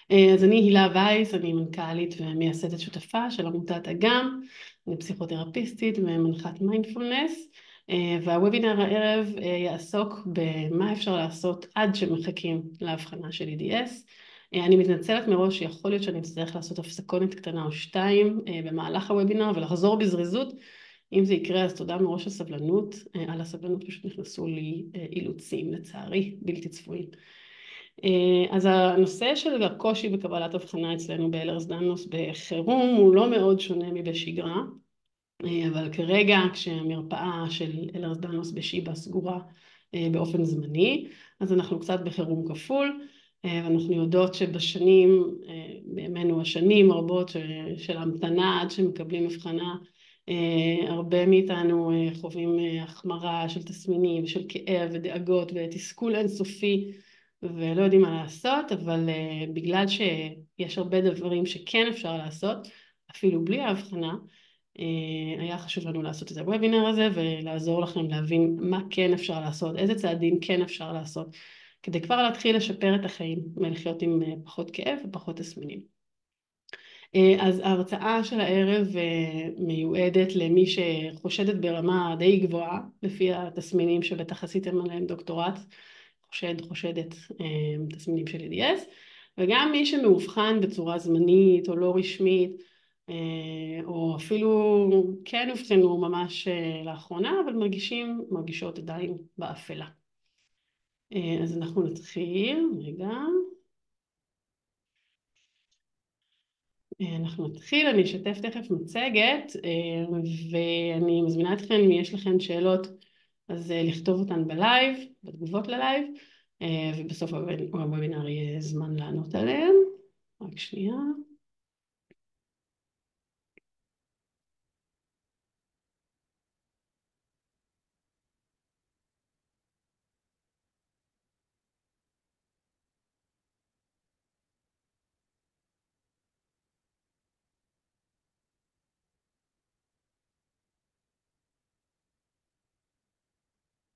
אז אני הילה וייס, אני מנכ"לית ומייסדת שותפה של עמותת אגם, אני פסיכותרפיסטית ומנחת מיינדפולנס, והוובינר הערב יעסוק במה אפשר לעשות עד שמחכים להבחנה של EDS. אני מתנצלת מראש שיכול להיות שאני אצטרך לעשות הפסקונת קטנה או שתיים במהלך הוובינר ולחזור בזריזות. אם זה יקרה אז תודה מראש הסבלנות, על הסבלנות פשוט נכנסו לי אילוצים לצערי בלתי צפויים. אז הנושא של הקושי בקבלת הבחנה אצלנו באלרס דאנוס בחירום הוא לא מאוד שונה מבשגרה, אבל כרגע כשהמרפאה של אלרס דאנוס בשיבא סגורה באופן זמני, אז אנחנו קצת בחירום כפול, ואנחנו יודעות שבשנים, בימינו השנים רבות של המתנה עד שמקבלים הבחנה, הרבה מאיתנו חווים החמרה של תסמינים ושל כאב ודאגות ותסכול אינסופי ולא יודעים מה לעשות, אבל בגלל שיש הרבה דברים שכן אפשר לעשות, אפילו בלי ההבחנה, היה חשוב לנו לעשות את הוובינר הזה ולעזור לכם להבין מה כן אפשר לעשות, איזה צעדים כן אפשר לעשות, כדי כבר להתחיל לשפר את החיים ולחיות עם פחות כאב ופחות תסמינים. אז ההרצאה של הערב מיועדת למי שחושדת ברמה די גבוהה, לפי התסמינים שבטח עשיתם עליהם דוקטורט, חושדת תסמינים של EDS, וגם מי שמאובחן בצורה זמנית או לא רשמית, או אפילו כן אובחנו ממש לאחרונה, אבל מרגישות עדיין באפלה. אז אנחנו נתחיל, רגע. אנחנו נתחיל, אני אשתף תכף מצגת, ואני מזמינה אתכם, אם יש לכם שאלות, אז לכתוב אותן בלייב, בתגובות ללייב, ובסוף הוובינר יהיה זמן לענות עליהן. רק שנייה.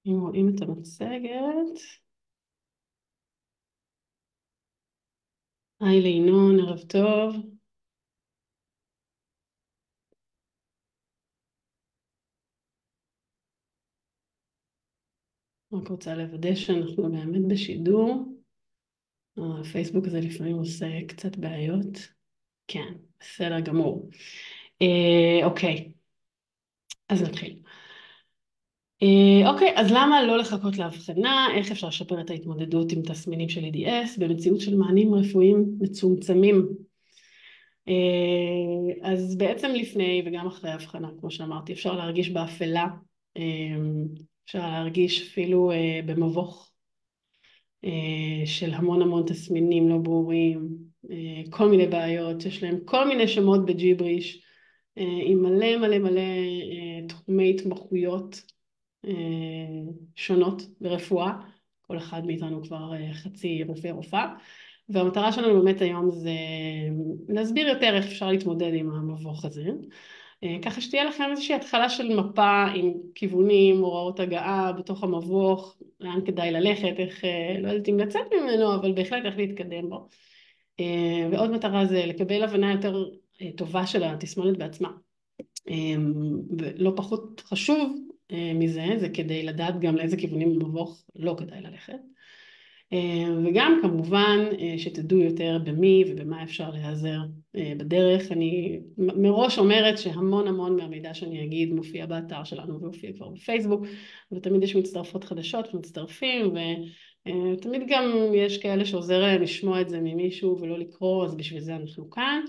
אם רואים את המצגת. היי לינון, ערב טוב. רק רוצה לוודא שאנחנו באמת בשידור. הפייסבוק הזה לפעמים עושה קצת בעיות. כן, בסדר גמור. אוקיי, אז נתחיל. אוקיי, אז למה לא לחכות להבחנה? איך אפשר לשפר את ההתמודדות עם תסמינים של EDS במציאות של מענים רפואיים מצומצמים? אז בעצם לפני וגם אחרי ההבחנה, כמו שאמרתי, אפשר להרגיש באפלה, אפשר להרגיש אפילו במבוך של המון המון תסמינים לא ברורים, כל מיני בעיות, יש להם כל מיני שמות בג'יבריש, עם מלא מלא מלא תחומי התמחויות שונות ברפואה, כל אחד מאיתנו כבר חצי רופא רופאה, והמטרה שלנו באמת היום זה להסביר יותר איך אפשר להתמודד עם המבוך הזה, ככה שתהיה לכם איזושהי התחלה של מפה עם כיוונים, הוראות הגעה בתוך המבוך, לאן כדאי ללכת, איך, לא יודעת אם לצאת ממנו, אבל בהחלט איך להתקדם בו. ועוד מטרה זה לקבל הבנה יותר טובה של התסמונת בעצמה. ולא פחות חשוב מזה, זה כדי לדעת גם לאיזה כיוונים במבוך לא כדאי ללכת. וגם כמובן שתדעו יותר במי ובמה אפשר להיעזר בדרך. אני מראש אומרת שהמון המון מהמידע שאני אגיד מופיע באתר שלנו ומופיע כבר בפייסבוק, ותמיד יש מצטרפות חדשות ומצטרפים, ותמיד גם יש כאלה שעוזר להם לשמוע את זה ממישהו ולא לקרוא, אז בשביל זה אנחנו כאן.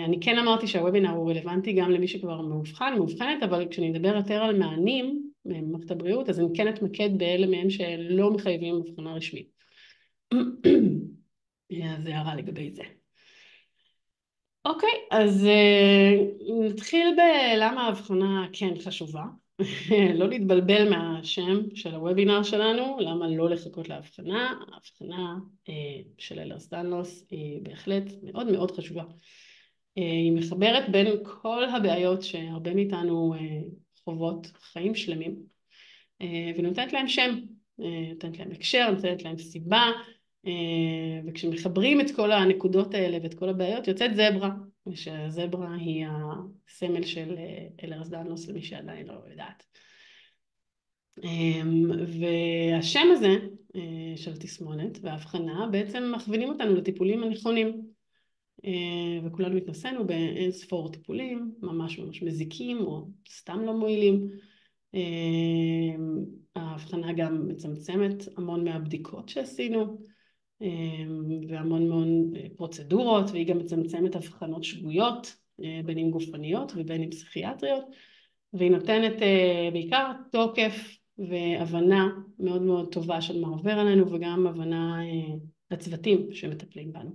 אני כן אמרתי שהוובינר הוא רלוונטי גם למי שכבר מאובחנת, אבל כשאני אדבר יותר על מענים במערכת הבריאות, אז אני כן אתמקד באלה מהם שלא מחייבים הבחנה רשמית. אז זה הערה לגבי זה. אוקיי, אז נתחיל בלמה ההבחנה כן חשובה. לא להתבלבל מהשם של הוובינר שלנו, למה לא לחכות להבחנה. ההבחנה של אלרס דאנוס היא בהחלט מאוד מאוד חשובה. היא מחברת בין כל הבעיות שהרבה מאיתנו חוות חיים שלמים, ונותנת להם שם, נותנת להם הקשר, נותנת להם סיבה, וכשמחברים את כל הנקודות האלה ואת כל הבעיות, יוצאת זברה, ושהזברה היא הסמל של אלרס דאנלוס, למי שעדיין לא יודעת. והשם הזה של תסמונת וההבחנה בעצם מכווינים אותנו לטיפולים הנכונים, וכולנו התנסינו באין ספור טיפולים, ממש ממש מזיקים או סתם לא מועילים. ההבחנה גם מצמצמת המון מהבדיקות שעשינו, והמון המון פרוצדורות, והיא גם מצמצמת הבחנות שגויות, בין אם גופניות ובין אם פסיכיאטריות, והיא נותנת בעיקר תוקף והבנה מאוד מאוד טובה של מה עובר עלינו, וגם הבנה לצוותים שמטפלים בנו.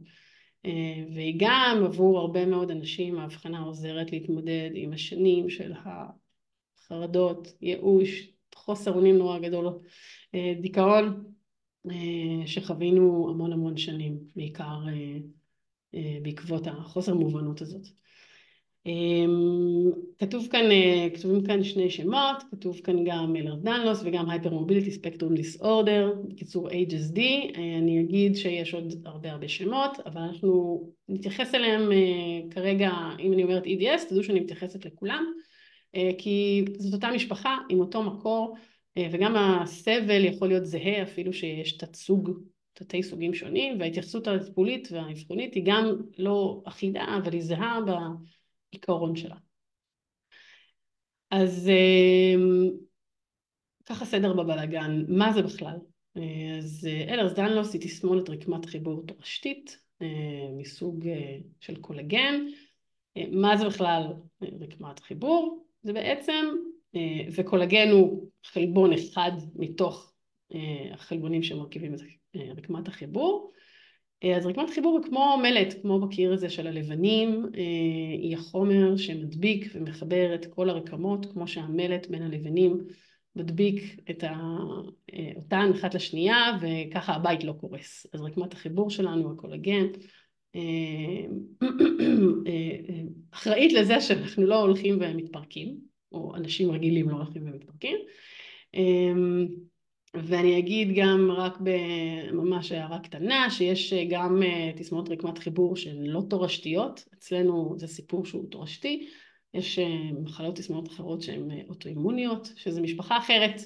והיא גם עבור הרבה מאוד אנשים, ההבחנה עוזרת להתמודד עם השנים של החרדות, ייאוש, חוסר אונים נורא גדול, דיכאון, שחווינו המון המון שנים, בעיקר בעקבות החוסר מובנות הזאת. כתובים כאן שני שמות, כתוב כאן גם אלרס דאנלוס וגם Hypermobility Spectrum Disorder, בקיצור HSD. אני אגיד שיש עוד הרבה שמות, אבל אנחנו נתייחס אליהם כרגע. אם אני אומרת EDS, תדעו שאני מתייחסת לכולם, כי זאת אותה משפחה עם אותו מקור, וגם הסבל יכול להיות זהה, אפילו שיש תתי סוגים שונים, וההתייחסות הטיפולית והאבחונית היא גם לא אחידה, אבל היא זהה בעיקרון שלה. אז ככה סדר בבלגן, מה זה בכלל? אז אלרס דאנלוס היא תסמונת רקמת חיבור תורשתית, מסוג של קולגן. מה זה בכלל רקמת חיבור? זה בעצם, וקולגן הוא חלבון אחד מתוך החלבונים שמרכיבים את רקמת החיבור. אז רקמת חיבור היא כמו מלט, כמו בקיר הזה של הלבנים, היא החומר שמדביק ומחבר את כל הרקמות, כמו שהמלט בין הלבנים מדביק אותן אחת לשנייה, וככה הבית לא קורס. אז רקמת החיבור שלנו, הקולגן, אחראית לזה שאנחנו לא הולכים ומתפרקים, או אנשים רגילים לא הולכים ומתפרקים. ואני אגיד גם רק ממש הערה קטנה, שיש גם תסמונות רקמת חיבור שהן לא תורשתיות, אצלנו זה סיפור שהוא תורשתי, יש מחלות תסמונות אחרות שהן אוטואימוניות, שזה משפחה אחרת,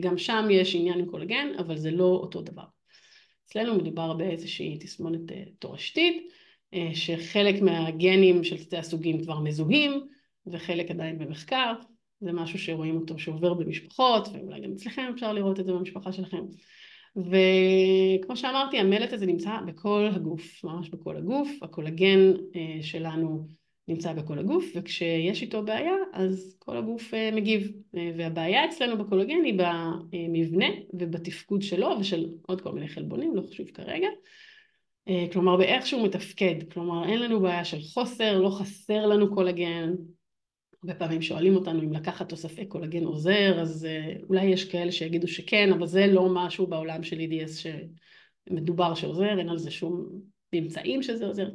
גם שם יש עניין עם קולגן, אבל זה לא אותו דבר. אצלנו מדובר באיזושהי תסמונת תורשתית, שחלק מהגנים של תתי הסוגים כבר מזוהים, וחלק עדיין במחקר. זה משהו שרואים אותו שעובר במשפחות, ואולי גם אצלכם אפשר לראות את זה במשפחה שלכם. וכמו שאמרתי, המלט הזה נמצא בכל הגוף, ממש בכל הגוף. הקולגן שלנו נמצא בכל הגוף, וכשיש איתו בעיה, אז כל הגוף מגיב. והבעיה אצלנו בקולגן היא במבנה ובתפקוד שלו, ושל עוד כל מיני חלבונים, לא חשוב כרגע. כלומר, באיך שהוא מתפקד. כלומר, אין לנו בעיה של חוסר, לא חסר לנו קולגן. הרבה פעמים שואלים אותנו אם לקחת תוספי קולגן עוזר, אז אולי יש כאלה שיגידו שכן, אבל זה לא משהו בעולם של EDS שמדובר שעוזר, אין על זה שום ממצאים שזה עוזר.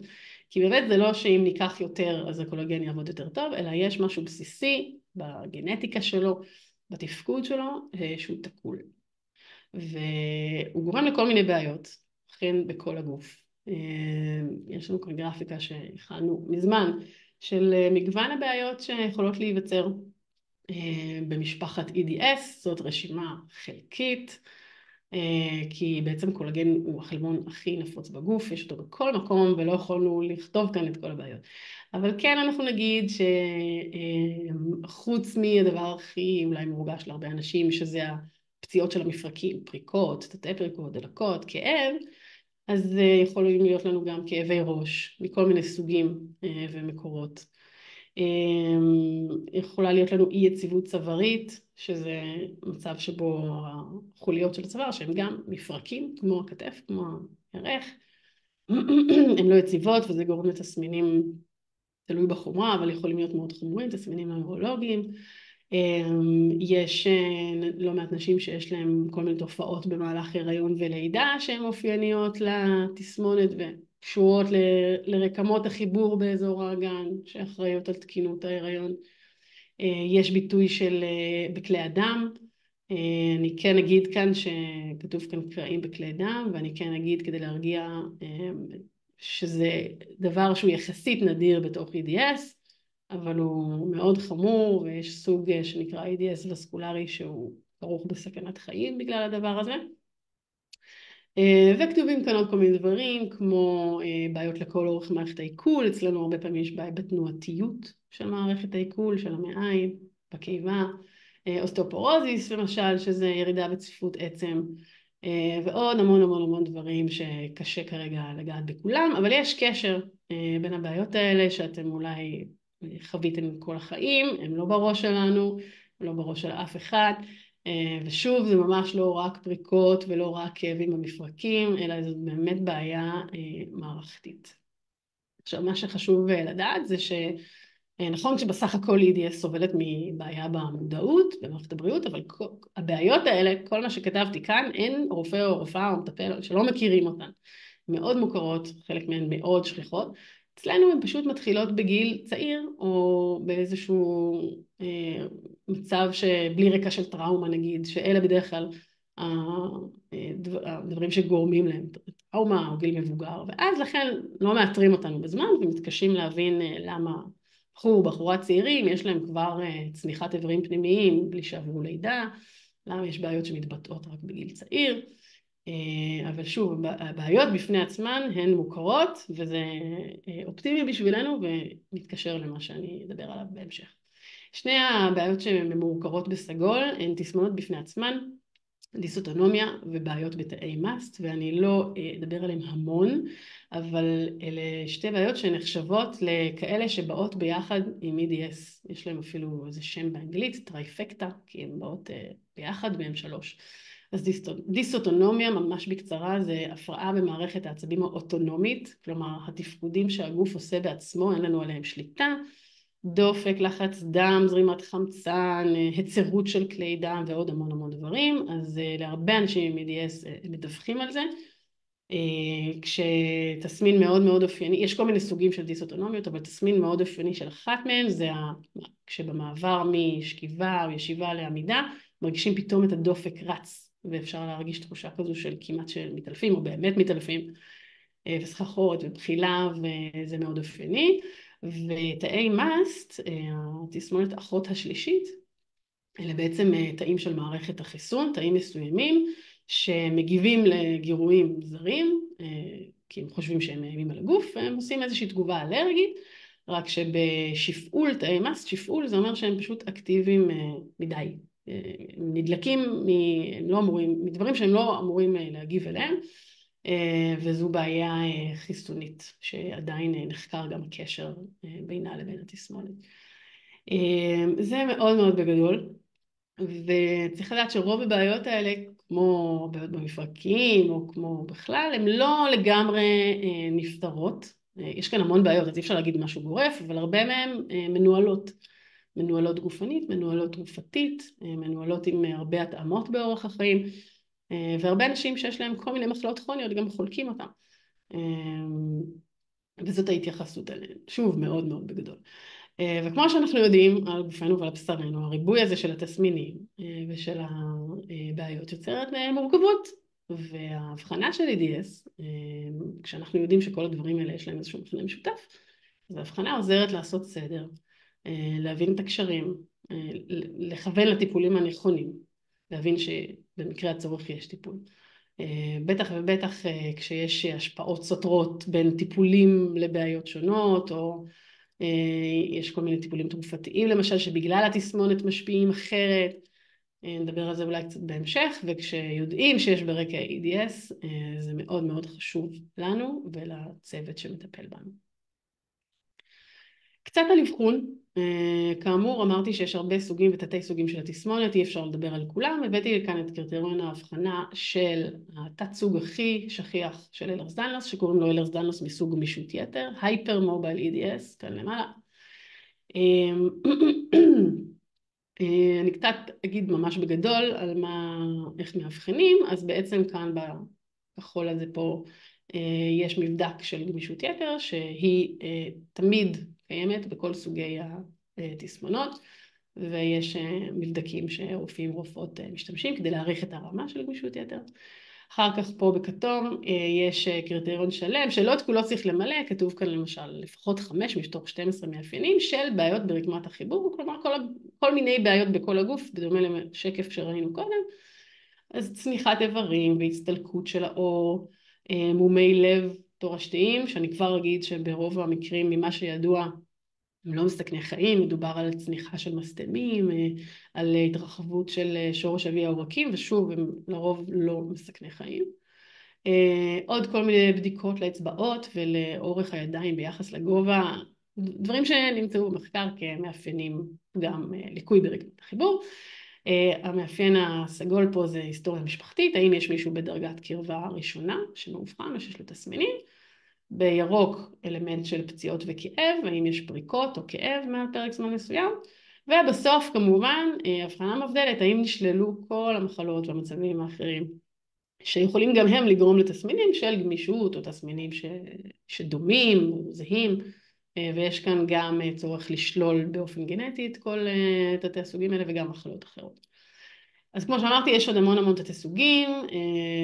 כי באמת זה לא שאם ניקח יותר אז הקולגן יעבוד יותר טוב, אלא יש משהו בסיסי בגנטיקה שלו, בתפקוד שלו, שהוא תקול. והוא גורם לכל מיני בעיות, אכן בכל הגוף. יש לנו כאן גרפיקה שהכנו מזמן, של מגוון הבעיות שיכולות להיווצר במשפחת EDS, זאת רשימה חלקית, כי בעצם קולגן הוא החלבון הכי נפוץ בגוף, יש אותו בכל מקום ולא יכולנו לכתוב כאן את כל הבעיות. אבל כן אנחנו נגיד שחוץ מהדבר הכי אולי מורגש להרבה אנשים, שזה הפציעות של המפרקים, פריקות, תתי פריקות, דלקות, כאב, אז יכולים להיות לנו גם כאבי ראש מכל מיני סוגים ומקורות. יכולה להיות לנו אי יציבות צווארית, שזה מצב שבו החוליות של הצוואר, שהן גם מפרקים, כמו הכתף, כמו הירך, הן לא יציבות, וזה גורם לתסמינים, תלוי בחומרה, אבל יכולים להיות מאוד חמורים, תסמינים נוירולוגיים. יש לא מעט נשים שיש להן כל מיני תופעות במהלך הריון ולידה שהן אופייניות לתסמונת וקשורות לרקמות החיבור באזור האגן שאחראיות על תקינות ההיריון. יש ביטוי בכלי הדם, אני כן אגיד כאן שכתוב כאן קרעים בכלי דם, ואני כן אגיד כדי להרגיע שזה דבר שהוא יחסית נדיר בתוך EDS, אבל הוא מאוד חמור, ויש סוג שנקרא EDS וסקולרי שהוא כרוך בסכנת חיים בגלל הדבר הזה. וכתובים כאן עוד כל מיני דברים, כמו בעיות לכל אורך מערכת העיכול. אצלנו הרבה פעמים יש בעיה בתנועתיות של מערכת העיכול, של המעיים, בקיבה, אוסטאופורוזיס למשל, שזה ירידה בצפיפות עצם, ועוד המון המון המון דברים שקשה כרגע לגעת בכולם, אבל יש קשר בין הבעיות האלה שאתם אולי חוויתם כל החיים, הם לא בראש שלנו, לא בראש של אף אחד, ושוב זה ממש לא רק פריקות ולא רק כאבים במפרקים, אלא זו באמת בעיה מערכתית. עכשיו מה שחשוב לדעת זה שנכון שבסך הכל EDS סובלת מבעיה במודעות במערכת הבריאות, אבל הבעיות האלה, כל מה שכתבתי כאן, אין רופא או רופאה או מטפל שלא מכירים אותן. מאוד מוכרות, חלק מהן מאוד שכיחות. אצלנו הן פשוט מתחילות בגיל צעיר, או באיזשהו מצב שבלי רקע של טראומה נגיד, שאלה בדרך כלל הדברים שגורמים להם טראומה או גיל מבוגר, ואז לכן לא מאתרים אותנו בזמן ומתקשים להבין למה בחור, בחורה צעירים, יש להם כבר צניחת איברים פנימיים בלי שעברו לידה, למה יש בעיות שמתבטאות רק בגיל צעיר. אבל שוב, הבעיות בפני עצמן הן מוכרות, וזה אופטימי בשבילנו ומתקשר למה שאני אדבר עליו בהמשך. שני הבעיות שממורכרות בסגול הן תסמונות בפני עצמן, דיסאוטונומיה ובעיות בתאי מאסט, ואני לא אדבר עליהן המון, אבל אלה שתי בעיות שנחשבות לכאלה שבאות ביחד עם EDS. יש להם אפילו איזה שם באנגלית, טרייפקטה, כי הן באות ביחד והן 3. אז דיסאוטונומיה, ממש בקצרה, זה הפרעה במערכת העצבים האוטונומית, כלומר התפקודים שהגוף עושה בעצמו, אין לנו עליהם שליטה, דופק, לחץ דם, זרימת חמצן, היצרות של כלי דם ועוד המון המון דברים. אז להרבה אנשים עם EDS מדווחים על זה. כשתסמין מאוד מאוד אופייני, יש כל מיני סוגים של דיסאוטונומיות, אבל תסמין מאוד אופייני של אחת מהן זה כשבמעבר משכיבה או ישיבה לעמידה, מרגישים פתאום את הדופק רץ, ואפשר להרגיש תחושה כזו של כמעט של מתעלפים או באמת מתעלפים, וסחרחורת ובחילה, וזה מאוד אופייני. ותאי מאסט, התסמונת האחות השלישית, אלה בעצם תאים של מערכת החיסון, תאים מסוימים שמגיבים לגירויים זרים, כי הם חושבים שהם מאיימים על הגוף, והם עושים איזושהי תגובה אלרגית, רק שבשפעול תאי מאסט, שפעול זה אומר שהם פשוט אקטיביים מדי, הם נדלקים מדברים שהם לא אמורים להגיב אליהם, וזו בעיה חיסונית שעדיין נחקר גם הקשר בינה לבין התסמונת. זה מאוד מאוד בגדול, וצריך לדעת שרוב הבעיות האלה, כמו בעיות במפרקים או כמו בכלל, הן לא לגמרי נפתרות. יש כאן המון בעיות, אז אי אפשר להגיד משהו גורף, אבל הרבה מהן מנוהלות גופנית, מנוהלות תרופתית, מנוהלות עם הרבה התאמות באורח החיים, והרבה אנשים שיש להם כל מיני מחלות כרוניות גם חולקים אותם. וזאת ההתייחסות אליהן, שוב מאוד מאוד בגדול. וכמו שאנחנו יודעים על גופנו ועל בשרנו, הריבוי הזה של התסמינים ושל הבעיות יוצרת מורכבות, וההבחנה של EDS, כשאנחנו יודעים שכל הדברים האלה יש להם איזשהו מכנה משותף, אז ההבחנה עוזרת לעשות סדר, להבין את הקשרים, לכוון לטיפולים הנכונים, להבין שבמקרה הצורך יש טיפול. בטח ובטח כשיש השפעות סותרות בין טיפולים לבעיות שונות, או יש כל מיני טיפולים תרופתיים למשל שבגלל התסמונת משפיעים אחרת, נדבר על זה אולי קצת בהמשך, וכשיודעים שיש ברקע EDS זה מאוד מאוד חשוב לנו ולצוות שמטפל בנו. קצת על אבחון, כאמור אמרתי שיש הרבה סוגים ותתי סוגים של התסמונת, אי אפשר לדבר על כולם, הבאתי כאן את קריטריון ההבחנה של התת סוג הכי שכיח של אלרס-דנלוס, שקוראים לו אלרס-דנלוס מסוג גמישות יתר, הייפר מובייל EDS, כאן למעלה. אני קצת אגיד ממש בגדול על איך מאבחנים, אז בעצם כאן בכחול הזה פה יש מבדק של גמישות יתר שהיא תמיד קיימת בכל סוגי התסמונות. ויש מבדקים שרופאים ורופאות משתמשים כדי להעריך את הרמה של גמישות יתר. אחר כך פה בכתום יש קריטריון שלם, שלא את כולו צריך למלא, כתוב כאן למשל לפחות 5 מתוך 12 מאפיינים של בעיות ברקמת החיבור, כלומר כל מיני בעיות בכל הגוף, בדומה לשקף שראינו קודם, אז צניחת איברים והצטלקות של העור, מומי לב תורשתיים, שאני כבר אגיד שברוב המקרים ממה שידוע הם לא מסכני חיים, מדובר על צניחה של מסתמים, על התרחבות של שורש אבי העורקים, ושוב הם לרוב לא מסכני חיים. עוד כל מיני בדיקות לאצבעות ולאורך הידיים ביחס לגובה, דברים שנמצאו במחקר כמאפיינים גם ליקוי ברקמת החיבור. המאפיין הסגול פה זה היסטוריה משפחתית, האם יש מישהו בדרגת קרבה ראשונה שמאובחן או שיש לו תסמינים. בירוק אלמנט של פציעות וכאב, האם יש פריקות או כאב מעל פרק זמן מסוים, ובסוף כמובן הבחנה מבדלת, האם נשללו כל המחלות והמצבים האחרים שיכולים גם הם לגרום לתסמינים של גמישות או תסמינים שדומים או זהים, ויש כאן גם צורך לשלול באופן גנטי את כל תתי הסוגים האלה וגם מחלות אחרות. אז כמו שאמרתי, יש עוד המון תתי סוגים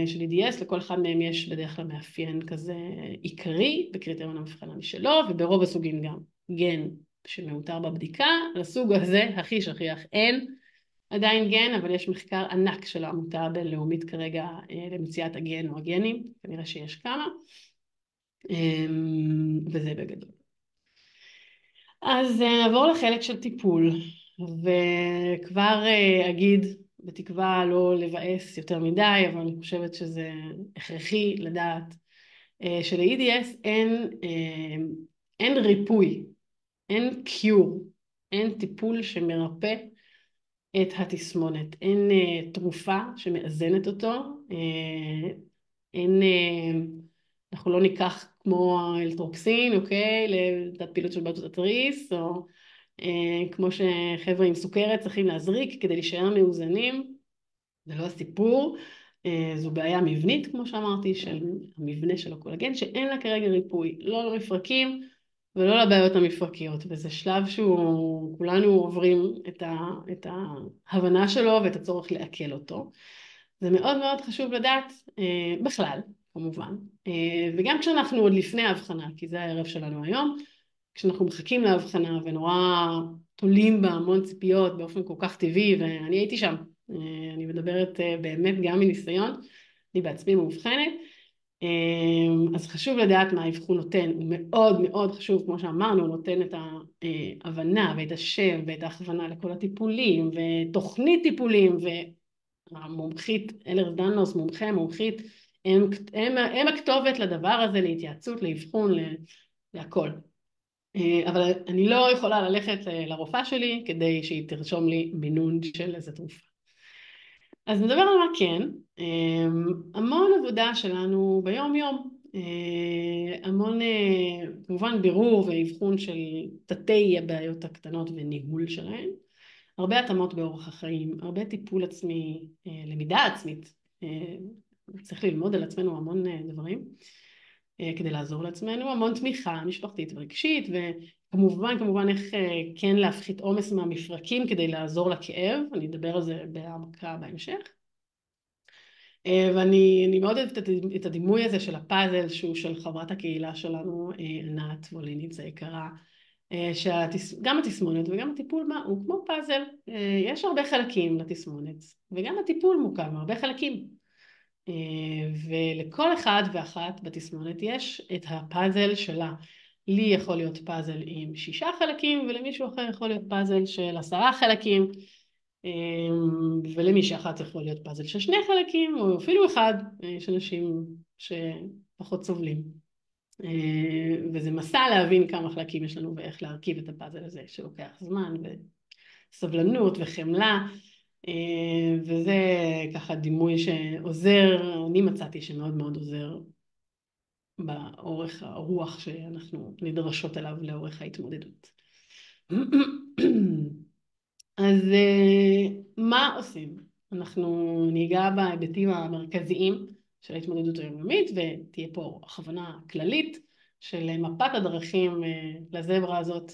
של EDS, לכל אחד מהם יש בדרך כלל מאפיין כזה עיקרי בקריטריון המבחנה משלו, וברוב הסוגים גם גן שמאותר בבדיקה. לסוג הזה הכי שכיח אין עדיין גן, אבל יש מחקר ענק של העמותה הבינלאומית כרגע למציאת הגן או הגנים, כנראה שיש כמה, וזה בגדול. אז נעבור לחלק של טיפול, וכבר אגיד בתקווה לא לבאס יותר מדי, אבל אני חושבת שזה הכרחי לדעת של-EDS אין ריפוי, אין קיור, אין טיפול שמרפא את התסמונת, אין תרופה שמאזנת אותו, אנחנו לא ניקח כמו אלטרוקסין, אוקיי, לתת פעילות של בעיות התריס, או כמו שחבר'ה עם סוכרת צריכים להזריק כדי להישאר מאוזנים, זה לא הסיפור, זו בעיה מבנית, כמו שאמרתי, של המבנה של הקולגן, שאין לה כרגע ריפוי, לא למפרקים ולא לבעיות המפרקיות, וזה שלב שהוא, כולנו עוברים את ההבנה שלו ואת הצורך לעכל אותו. זה מאוד מאוד חשוב לדעת בכלל, כמובן, וגם כשאנחנו עוד לפני ההבחנה, כי זה הערב שלנו היום, כשאנחנו מחכים להבחנה ונורא תולים בה המון ציפיות באופן כל כך טבעי, ואני הייתי שם, אני מדברת באמת גם מניסיון, אני בעצמי מאובחנת, אז חשוב לדעת מה האבחון נותן, הוא מאוד מאוד חשוב, כמו שאמרנו, הוא נותן את ההבנה ואת השם ואת ההכוונה לכל הטיפולים ותוכנית טיפולים, והמומחית אלר דנוס, מומחית, הם הכתובת לדבר הזה, להתייעצות, לאבחון, להכל. אבל אני לא יכולה ללכת לרופאה שלי כדי שהיא תרשום לי מינון של איזה תרופה. אז נדבר על מה כן, המון עבודה שלנו ביום יום, המון כמובן בירור ואבחון של תתי הבעיות הקטנות וניהול שלהן, הרבה התאמות באורח החיים, הרבה טיפול עצמי, למידה עצמית, צריך ללמוד על עצמנו המון דברים כדי לעזור לעצמנו, המון תמיכה משפחתית ורגשית, וכמובן איך כן להפחית עומס מהמפרקים כדי לעזור לכאב, אני אדבר על זה בהעמקה בהמשך. ואני מאוד אוהבת את הדימוי הזה של הפאזל שהוא של חברת הקהילה שלנו, ענת ווליניץ היקרה, שגם התסמונת וגם הטיפול הוא כמו פאזל, יש הרבה חלקים לתסמונת, וגם הטיפול מורכב מהרבה חלקים. ולכל אחד ואחת בתסמונת יש את הפאזל שלה. לי יכול להיות פאזל עם 6 חלקים, ולמישהו אחר יכול להיות פאזל של 10 חלקים, ולמישהו אחת יכול להיות פאזל של 2 חלקים, או אפילו אחד, יש אנשים שפחות סובלים. וזה מסע להבין כמה חלקים יש לנו, ואיך להרכיב את הפאזל הזה, שלוקח זמן וסבלנות וחמלה, וזה ככה דימוי שעוזר, אני מצאתי שמאוד מאוד עוזר באורך הרוח שאנחנו נדרשות אליו לאורך ההתמודדות. אז מה עושים? אנחנו ניגע בהיבטים המרכזיים של ההתמודדות היומיומית, ותהיה פה הכוונה כללית של מפת הדרכים לזברה הזאת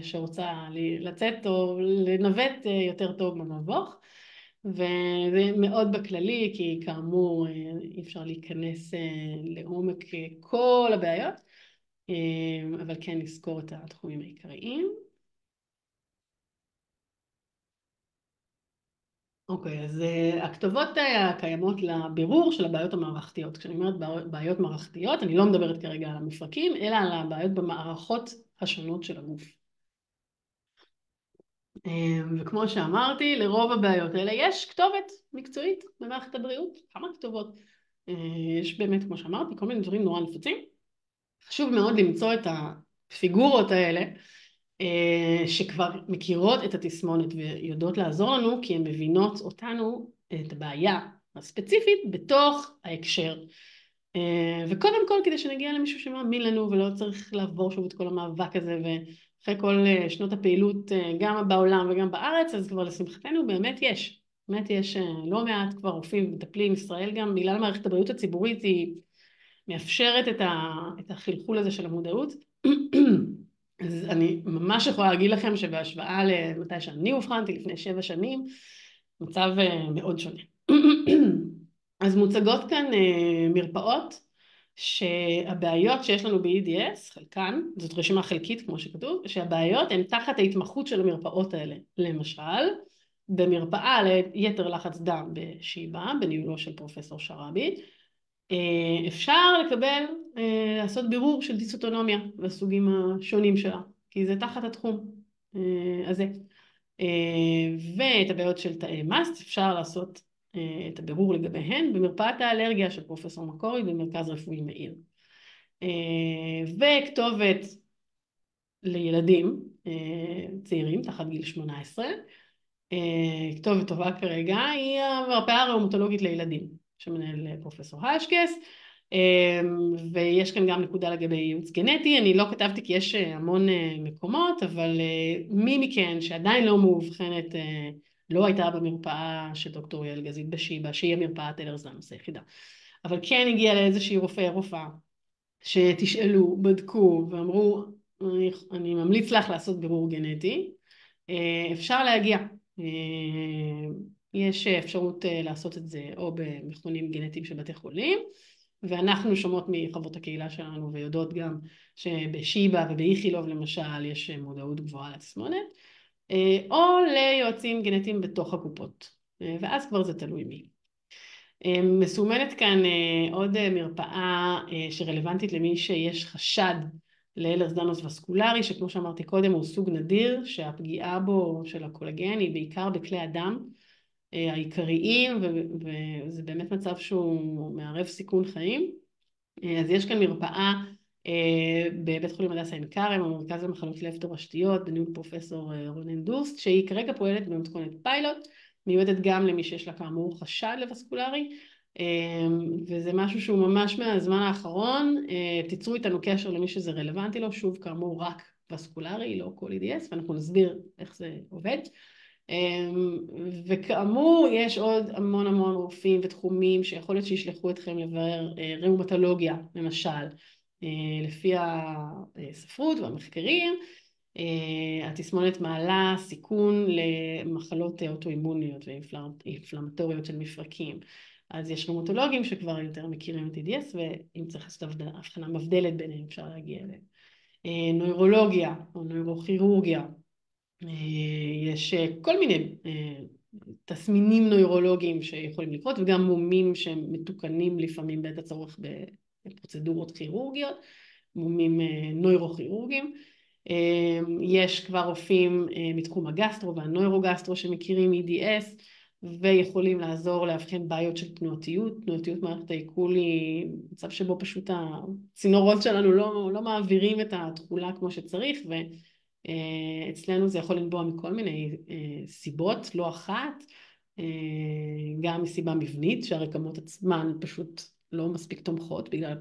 שרוצה לצאת או לנווט יותר טוב במבוך. וזה מאוד בכללי, כי כאמור אי אפשר להיכנס לעומק כל הבעיות, אבל כן נזכור את התחומים העיקריים. אוקיי, אז הכתובות הקיימות לבירור של הבעיות המערכתיות. כשאני אומרת בעיות מערכתיות, אני לא מדברת כרגע על המפרקים, אלא על הבעיות במערכות השונות של הגוף. וכמו שאמרתי, לרוב הבעיות האלה יש כתובת מקצועית במערכת הבריאות, כמה כתובות. יש באמת, כמו שאמרתי, כל מיני דברים נורא נפוצים. חשוב מאוד למצוא את הפיגורות האלה, שכבר מכירות את התסמונת ויודעות לעזור לנו, כי הן מבינות אותנו, את הבעיה הספציפית, בתוך ההקשר. וקודם כל, כדי שנגיע למישהו שמאמין לנו, ולא צריך לעבור שוב את כל המאבק הזה, ואחרי כל שנות הפעילות, גם בעולם וגם בארץ, אז כבר לשמחתנו באמת יש לא מעט כבר רופאים ומטפלים. ישראל גם, בגלל מערכת הבריאות הציבורית, היא מאפשרת את החלחול הזה של המודעות. אז אני ממש יכולה להגיד לכם שבהשוואה למתי שאני אובחנתי לפני 7 שנים, מצב מאוד שונה. אז מוצגות כאן מרפאות שהבעיות שיש לנו ב-EDS, חלקן, זאת רשימה חלקית כמו שכתוב, שהבעיות הן תחת ההתמחות של המרפאות האלה. למשל, במרפאה ליתר לחץ דם בשיבא, בניהולו של פרופסור שרבי, אפשר לעשות בירור של דיסאוטונומיה והסוגים השונים שלה, כי זה תחת התחום הזה. ואת הבעיות של תאי מאסט אפשר לעשות את הבירור לגביהן במרפאת האלרגיה של פרופסור מקורי במרכז רפואי מאיר. וכתובת לילדים צעירים תחת גיל 18, כתובת טובה כרגע, היא המרפאה הראומטולוגית לילדים שמנהל פרופסור השקס, ויש כאן גם נקודה לגבי ייעוץ גנטי. אני לא כתבתי כי יש המון מקומות, אבל מי מכן שעדיין לא מאובחנת, לא הייתה במרפאה של דוקטור יעל גזית בשיבא, שהיא המרפאת אלרז-לנוס היחידה, אבל כן הגיעה לאיזושהי רופאה שתשאלו, בדקו ואמרו, אני ממליץ לך לעשות בירור גנטי, אפשר להגיע. יש אפשרות לעשות את זה או במכונים גנטיים של בתי חולים, ואנחנו שומעות מחברות הקהילה שלנו ויודעות גם שבשיבא ובאיכילוב למשל יש מודעות גבוהה לתסמונת, או ליועצים גנטיים בתוך הקופות, ואז כבר זה תלוי מי. מסומנת כאן עוד מרפאה שרלוונטית למי שיש חשד לאלרס-דאנוס וסקולרי, שכמו שאמרתי קודם הוא סוג נדיר שהפגיעה בו של הקולגן היא בעיקר בכלי הדם העיקריים, וזה באמת מצב שהוא מערב סיכון חיים. אז יש כאן מרפאה בבית חולים הדסה עין כרם, המרכז למחלות לב תורשתיות, בניהול פרופסור רונן דוסט, שהיא כרגע פועלת במתכונת פיילוט, מיועדת גם למי שיש לה כאמור חשד לווסקולרי, וזה משהו שהוא ממש מהזמן האחרון. תיצרו איתנו קשר למי שזה רלוונטי לו, שוב כאמור רק וסקולרי, לא כל EDS, ואנחנו נסביר איך זה עובד. וכאמור יש עוד המון רופאים ותחומים שיכול להיות שישלחו אתכם לברר ראומטולוגיה למשל, לפי הספרות והמחקרים. התסמונת מעלה סיכון למחלות אוטואימוניות ואינפלמטוריות של מפרקים, אז יש ראומטולוגים שכבר יותר מכירים את EDS, ואם צריך לעשות הבחנה מבדלת ביניהם אפשר להגיע אליהם. נוירולוגיה או נוירוכירורגיה, יש כל מיני תסמינים נוירולוגיים שיכולים לקרות, וגם מומים שמתוקנים לפעמים בעת הצורך בפרוצדורות כירורגיות, מומים נוירוכירורגיים. יש כבר רופאים מתחום הגסטרו והנוירוגסטרו שמכירים EDS ויכולים לעזור להבחן בעיות של תנועתיות. תנועתיות מערכת העיכול היא מצב שבו פשוט הצינורות שלנו לא מעבירים את התכולה כמו שצריך, ואצלנו זה יכול לנבוע מכל מיני סיבות, לא אחת, גם מסיבה מבנית שהרקמות עצמן פשוט לא מספיק תומכות בגלל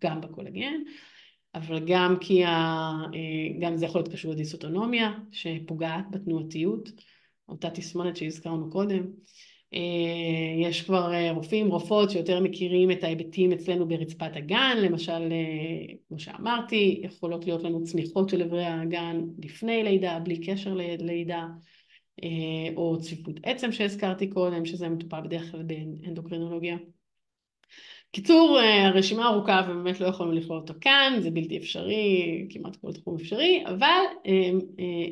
גם בקולגן, אבל גם כי גם זה יכול להיות קשור לדיסאוטונומיה שפוגעת בתנועתיות, אותה תסמונת שהזכרנו קודם. יש כבר רופאים, רופאות שיותר מכירים את ההיבטים אצלנו ברצפת הגן, למשל, כמו שאמרתי, יכולות להיות לנו צניחות של איברי הגן לפני לידה, בלי קשר ללידה, או צפיפות עצם שהזכרתי קודם, שזה מטופל בדרך כלל באנדוקרינולוגיה. קיצור, הרשימה ארוכה ובאמת לא יכולנו לכלול אותו כאן, זה בלתי אפשרי, כמעט כל תחום אפשרי, אבל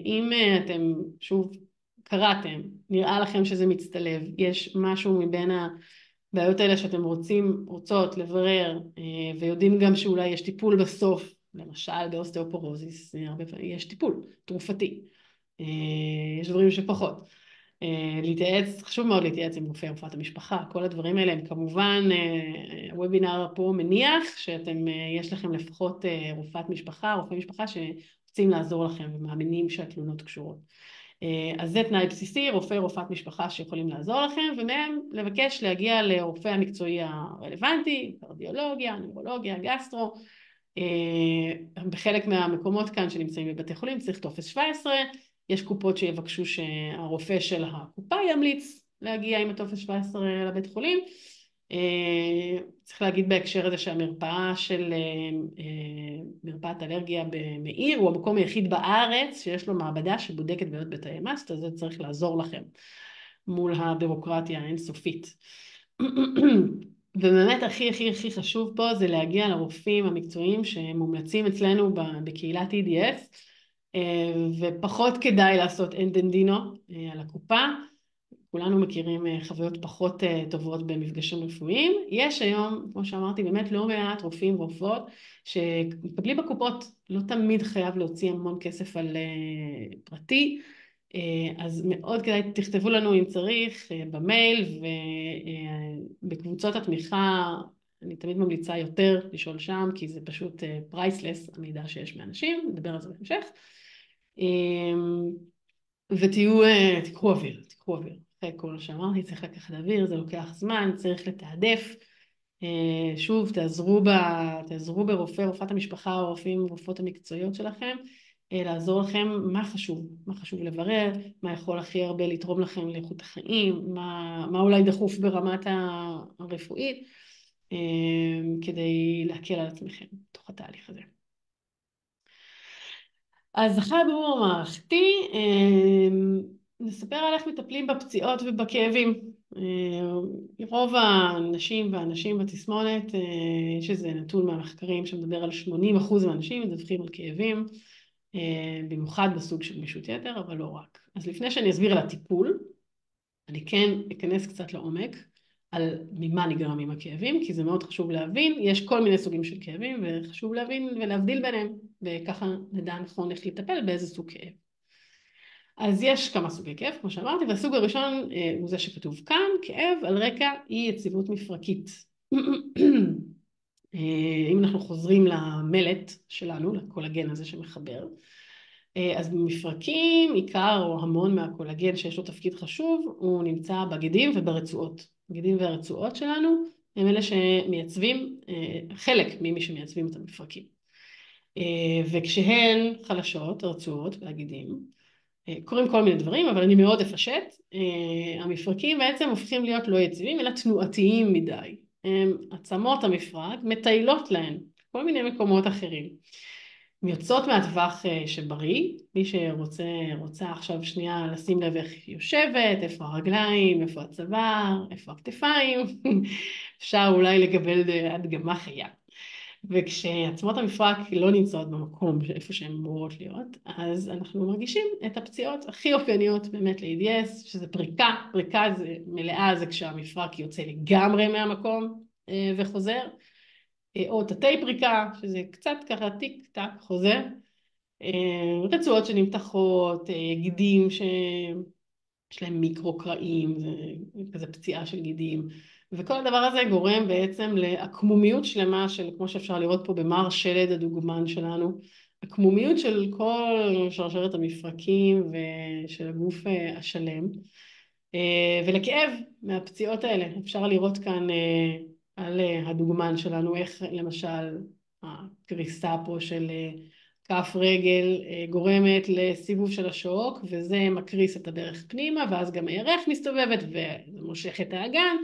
אם אתם שוב קראתם, נראה לכם שזה מצטלב, יש משהו מבין הבעיות האלה שאתם רוצות לברר, ויודעים גם שאולי יש טיפול בסוף, למשל באוסטאופורוזיס, הרבה פעמים יש טיפול תרופתי, יש דברים שפחות. להתייעץ, חשוב מאוד להתייעץ עם רופאי רפואת המשפחה, כל הדברים האלה הם כמובן, הוובינר פה מניח שאתם, יש לכם לפחות רופאת משפחה, רופאי משפחה שרוצים לעזור לכם ומאמינים שהתלונות קשורות. אז זה תנאי בסיסי, רופאת משפחה שיכולים לעזור לכם, ומהם לבקש להגיע לרופא המקצועי הרלוונטי, קרדיולוגיה, נוירולוגיה, גסטרו. בחלק מהמקומות כאן שנמצאים בבתי חולים צריך טופס 17, יש קופות שיבקשו שהרופא של הקופה ימליץ להגיע עם הטופס 17 לבית חולים. צריך להגיד בהקשר הזה שהמרפאה של מרפאת אלרגיה במאיר הוא המקום היחיד בארץ שיש לו מעבדה שבודקת בעיות בתאי מאסט, אז זה צריך לעזור לכם מול הבירוקרטיה האינסופית. ובאמת הכי חשוב פה זה להגיע לרופאים המקצועיים שמומלצים אצלנו בקהילת EDS, ופחות כדאי לעשות אנדנדינו על הקופה. כולנו מכירים חוויות פחות טובות במפגשים רפואיים. יש היום, כמו שאמרתי, באמת לא מעט רופאים ורופאות שמקבלים בקופות, לא תמיד חייב להוציא המון כסף על פרטי, אז מאוד כדאי תכתבו לנו אם צריך במייל, ובקבוצות התמיכה אני תמיד ממליצה יותר לשאול שם, כי זה פשוט פרייסלס המידע שיש מאנשים, נדבר על זה בהמשך. ותיקחו אוויר. אחרי כל שאמרתי, צריך לקחת אוויר, זה לוקח זמן, צריך לתעדף. שוב, תעזרו רופאת המשפחה, או רופאים ורופאות המקצועיות שלכם, לעזור לכם מה חשוב לברר, מה יכול הכי הרבה לתרום לכם לאיכות החיים, מה אולי דחוף ברמת הרפואית, כדי להקל על עצמכם בתוך התהליך הזה. אז אחרי הבירור המערכתי, נספר על איך מטפלים בפציעות ובכאבים. רוב הנשים והאנשים בתסמונת, יש איזה נתון מהמחקרים שמדבר על 80% מהאנשים מדווחים על כאבים, במיוחד בסוג של גמישות יתר, אבל לא רק. אז לפני שאני אסביר על הטיפול, אני כן אכנס קצת לעומק על ממה נגרמים הכאבים, כי זה מאוד חשוב להבין, יש כל מיני סוגים של כאבים, וחשוב להבין ולהבדיל ביניהם, וככה נדע נכון איך לטפל באיזה סוג כאב. אז יש כמה סוגי כאב, כמו שאמרתי, והסוג הראשון הוא זה שכתוב כאן, כאב על רקע אי יציבות מפרקית. אם אנחנו חוזרים למלט שלנו, לקולגן הזה שמחבר, אז במפרקים, עיקר או המון מהקולגן שיש לו תפקיד חשוב, הוא נמצא בגדים וברצועות. הגדים והרצועות שלנו הם אלה שמייצבים, חלק ממי שמייצבים את המפרקים. וכשהן חלשות, הרצועות והגדים, קורים כל מיני דברים, אבל אני מאוד אפשט, המפרקים בעצם הופכים להיות לא יציבים, אלא תנועתיים מדי. עצמות המפרק מטיילות להן כל מיני מקומות אחרים. יוצאות מהטווח שבריא, מי רוצה עכשיו שנייה לשים לב איך יושבת, איפה הרגליים, איפה הצוואר, איפה הכתפיים, אפשר אולי לקבל הדגמה חיה. וכשעצמות המפרק לא נמצאות במקום איפה שהן אמורות להיות, אז אנחנו מרגישים את הפציעות הכי אופייניות באמת ל-EDS, שזה פריקה, מלאה זה כשהמפרק יוצא לגמרי מהמקום וחוזר, או תתי פריקה, שזה קצת ככה טיק טק חוזר, רצועות שנמתחות, גידים שיש להם מיקרו קרעים, זה כזה פציעה של גידים, וכל הדבר הזה גורם בעצם לעקמומיות שלמה של, כמו שאפשר לראות פה במר שלד הדוגמן שלנו, עקמומיות של כל שרשרת המפרקים ושל הגוף השלם, ולכאב מהפציעות האלה. אפשר לראות כאן על הדוגמן שלנו איך למשל הקריסה פה של כף רגל גורמת לסיבוב של השוק, וזה מקריס את הברך פנימה, ואז גם הירך מסתובבת ומושך את האגן.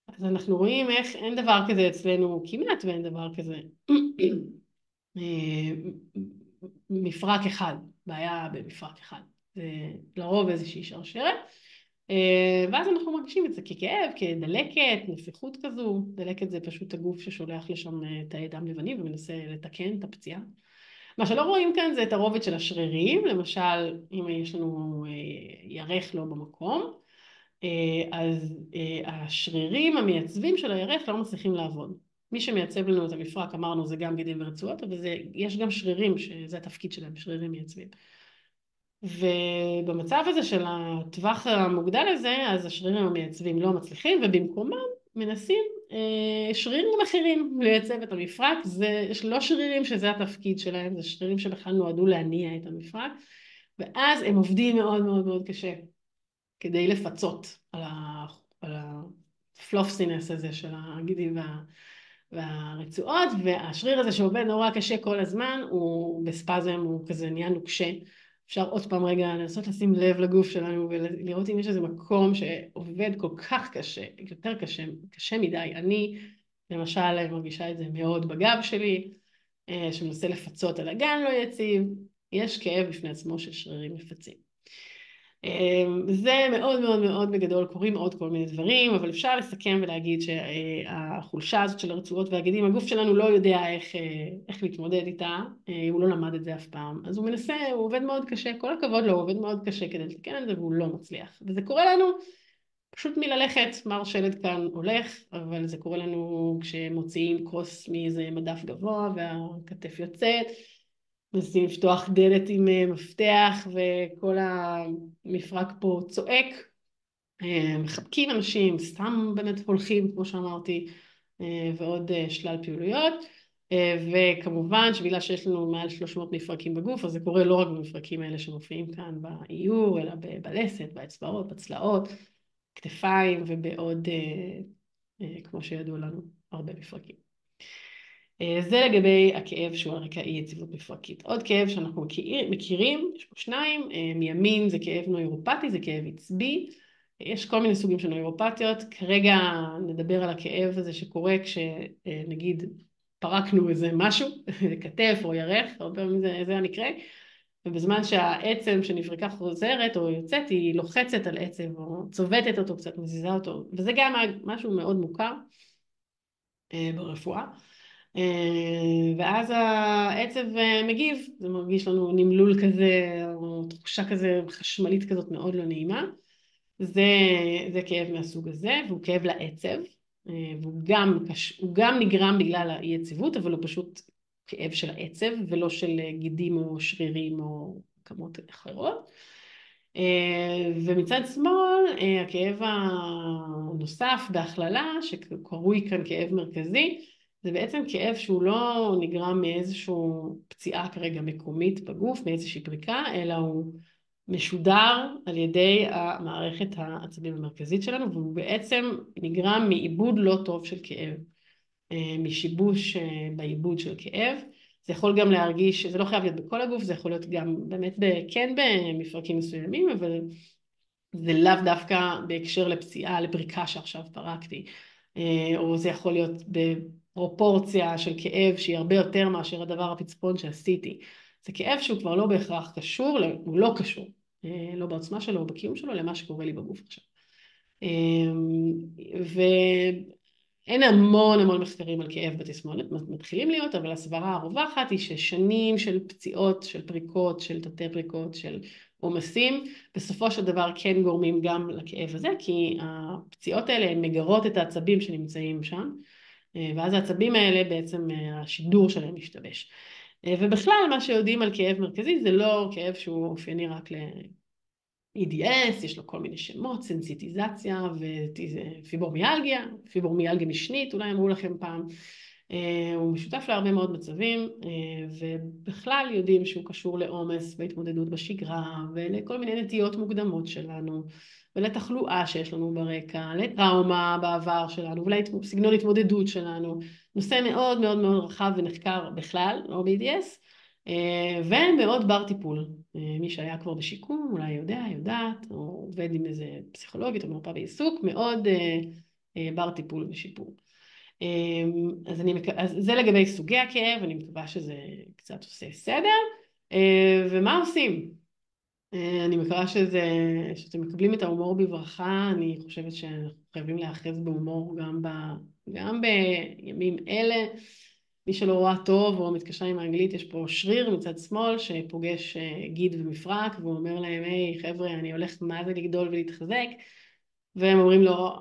אז אנחנו רואים איך אין דבר כזה אצלנו כמעט, ואין דבר כזה מפרק אחד, בעיה במפרק אחד. זה לרוב איזושהי שרשרת. ואז אנחנו מרגישים את זה ככאב, כדלקת, נפיחות כזו. דלקת זה פשוט הגוף ששולח לשם תאי דם לבנים ומנסה לתקן את הפציעה. מה שלא רואים כאן זה את הרובד של השרירים, למשל אם יש לנו ירך לא במקום, אז השרירים המייצבים של הירך לא מצליחים לעבוד. מי שמייצב לנו את המפרק, אמרנו, זה גם גידים ורצועות, אבל יש גם שרירים שזה התפקיד שלהם, שרירים מייצבים. ובמצב הזה של הטווח המוגדל הזה, אז השרירים המייצבים לא מצליחים, ובמקומם מנסים שרירים אחרים לייצב את המפרק. זה לא שרירים שזה התפקיד שלהם, זה שרירים שבכלל נועדו להניע את המפרק, ואז הם עובדים מאוד מאוד מאוד קשה כדי לפצות על הפלופסינס הזה של הגידים והרצועות, והשריר הזה שעובד נורא קשה כל הזמן, הוא בספזם, הוא כזה נהיה נוקשה. אפשר עוד פעם רגע לנסות לשים לב לגוף שלנו ולראות אם יש איזה מקום שעובד כל כך קשה, יותר קשה, קשה מדי. אני למשל מרגישה את זה מאוד בגב שלי, שמנסה לפצות על אגן לא יציב. יש כאב בפני עצמו של שרירים מפצים. זה מאוד מאוד מאוד בגדול, קורים עוד כל מיני דברים, אבל אפשר לסכם ולהגיד שהחולשה הזאת של הרצועות והגידים, הגוף שלנו לא יודע איך להתמודד איתה, הוא לא למד את זה אף פעם, אז הוא מנסה, הוא עובד מאוד קשה, כל הכבוד לו, הוא עובד מאוד קשה כדי לתקן את זה והוא לא מצליח, וזה קורה לנו פשוט מללכת, מר שלד כאן הולך, אבל זה קורה לנו כשמוציאים כוס מאיזה מדף גבוה והכתף יוצאת, מנסים לפתוח דלת עם מפתח וכל המפרק פה צועק, מחבקים אנשים, סתם באמת הולכים כמו שאמרתי, ועוד שלל פעילויות, וכמובן שבגלל שיש לנו מעל 300 מפרקים בגוף, אז זה קורה לא רק במפרקים האלה שמופיעים כאן באיור, אלא בלסת, באצבעות, בצלעות, כתפיים ובעוד, כמו שידעו לנו, הרבה מפרקים. זה לגבי הכאב שהוא על רקע אי יציבות מפרקית. עוד כאב שאנחנו מכירים, יש פה שניים, מימין זה כאב נוירופטי, זה כאב עצבי, יש כל מיני סוגים של נוירופטיות, כרגע נדבר על הכאב הזה שקורה כשנגיד פרקנו איזה משהו, כתף או ירך, הרבה פעמים זה המקרה, ובזמן שהעצם שנפרקה חוזרת או יוצאת, היא לוחצת על עצם או צובטת אותו קצת, מזיזה אותו, וזה גם משהו מאוד מוכר ברפואה. ואז העצב מגיב, זה מרגיש לנו נמלול כזה, או תחושה כזה חשמלית כזאת מאוד לא נעימה. זה כאב מהסוג הזה, והוא כאב לעצב, והוא גם נגרם בגלל האי יציבות, אבל הוא פשוט כאב של העצב, ולא של גידים או שרירים או כמות אחרות. ומצד שמאל, הכאב הנוסף בהכללה, שקרוי כאן כאב מרכזי, זה בעצם כאב שהוא לא נגרם מאיזושהי פציעה כרגע מקומית בגוף, מאיזושהי פריקה, אלא הוא משודר על ידי המערכת העצבים המרכזית שלנו, והוא בעצם נגרם מעיבוד לא טוב של כאב, משיבוש בעיבוד של כאב. זה יכול גם להרגיש, זה לא חייב להיות בכל הגוף, זה יכול להיות גם באמת כן במפרקים מסוימים, אבל זה לאו דווקא בהקשר לפציעה, לפריקה שעכשיו פרקתי, או זה יכול להיות בפרופורציה של כאב שהיא הרבה יותר מאשר הדבר הפצפון שעשיתי. זה כאב שהוא כבר לא בהכרח קשור, הוא לא קשור, לא בעוצמה שלו או בקיום שלו, למה שקורה לי בגוף עכשיו. ואין המון מחקרים על כאב בתסמונת, מתחילים להיות, אבל הסברה הרווחת היא ששנים של פציעות, של פריקות, של תתי פריקות, של עומסים, בסופו של דבר כן גורמים גם לכאב הזה, כי הפציעות האלה הן מגרות את העצבים שנמצאים שם, ואז העצבים האלה בעצם השידור שלהם משתבש. ובכלל מה שיודעים על כאב מרכזי זה לא כאב שהוא אופייני רק ל-EDS, יש לו כל מיני שמות, סנסיטיזציה ופיברומיאלגיה, פיברומיאלגיה משנית, אולי אמרו לכם פעם, הוא משותף להרבה מאוד מצבים, ובכלל יודעים שהוא קשור לעומס והתמודדות בשגרה, ולכל מיני נטיות מוקדמות שלנו, ולתחלואה שיש לנו ברקע, לטראומה בעבר שלנו, ולסגנון התמודדות שלנו, נושא מאוד מאוד מאוד רחב ונחקר בכלל, לא ב-EDS, ומאוד בר טיפול. מי שהיה כבר בשיקום, אולי יודע, יודעת, או עובד עם איזה פסיכולוגית או מרפאה בעיסוק, מאוד בר טיפול ושיפור. אז זה לגבי סוגי הכאב, אני מקווה שזה קצת עושה סדר. ומה עושים? אני מקווה שאתם מקבלים את ההומור בברכה. אני חושבת שאנחנו חייבים להאחז בהומור גם בימים אלה. מי שלא רואה טוב או מתקשר עם האנגלית, יש פה שריר מצד שמאל שפוגש גיד ומפרק, והוא אומר להם, היי חבר'ה, אני הולך מה זה לגדול ולהתחזק, והם אומרים לו,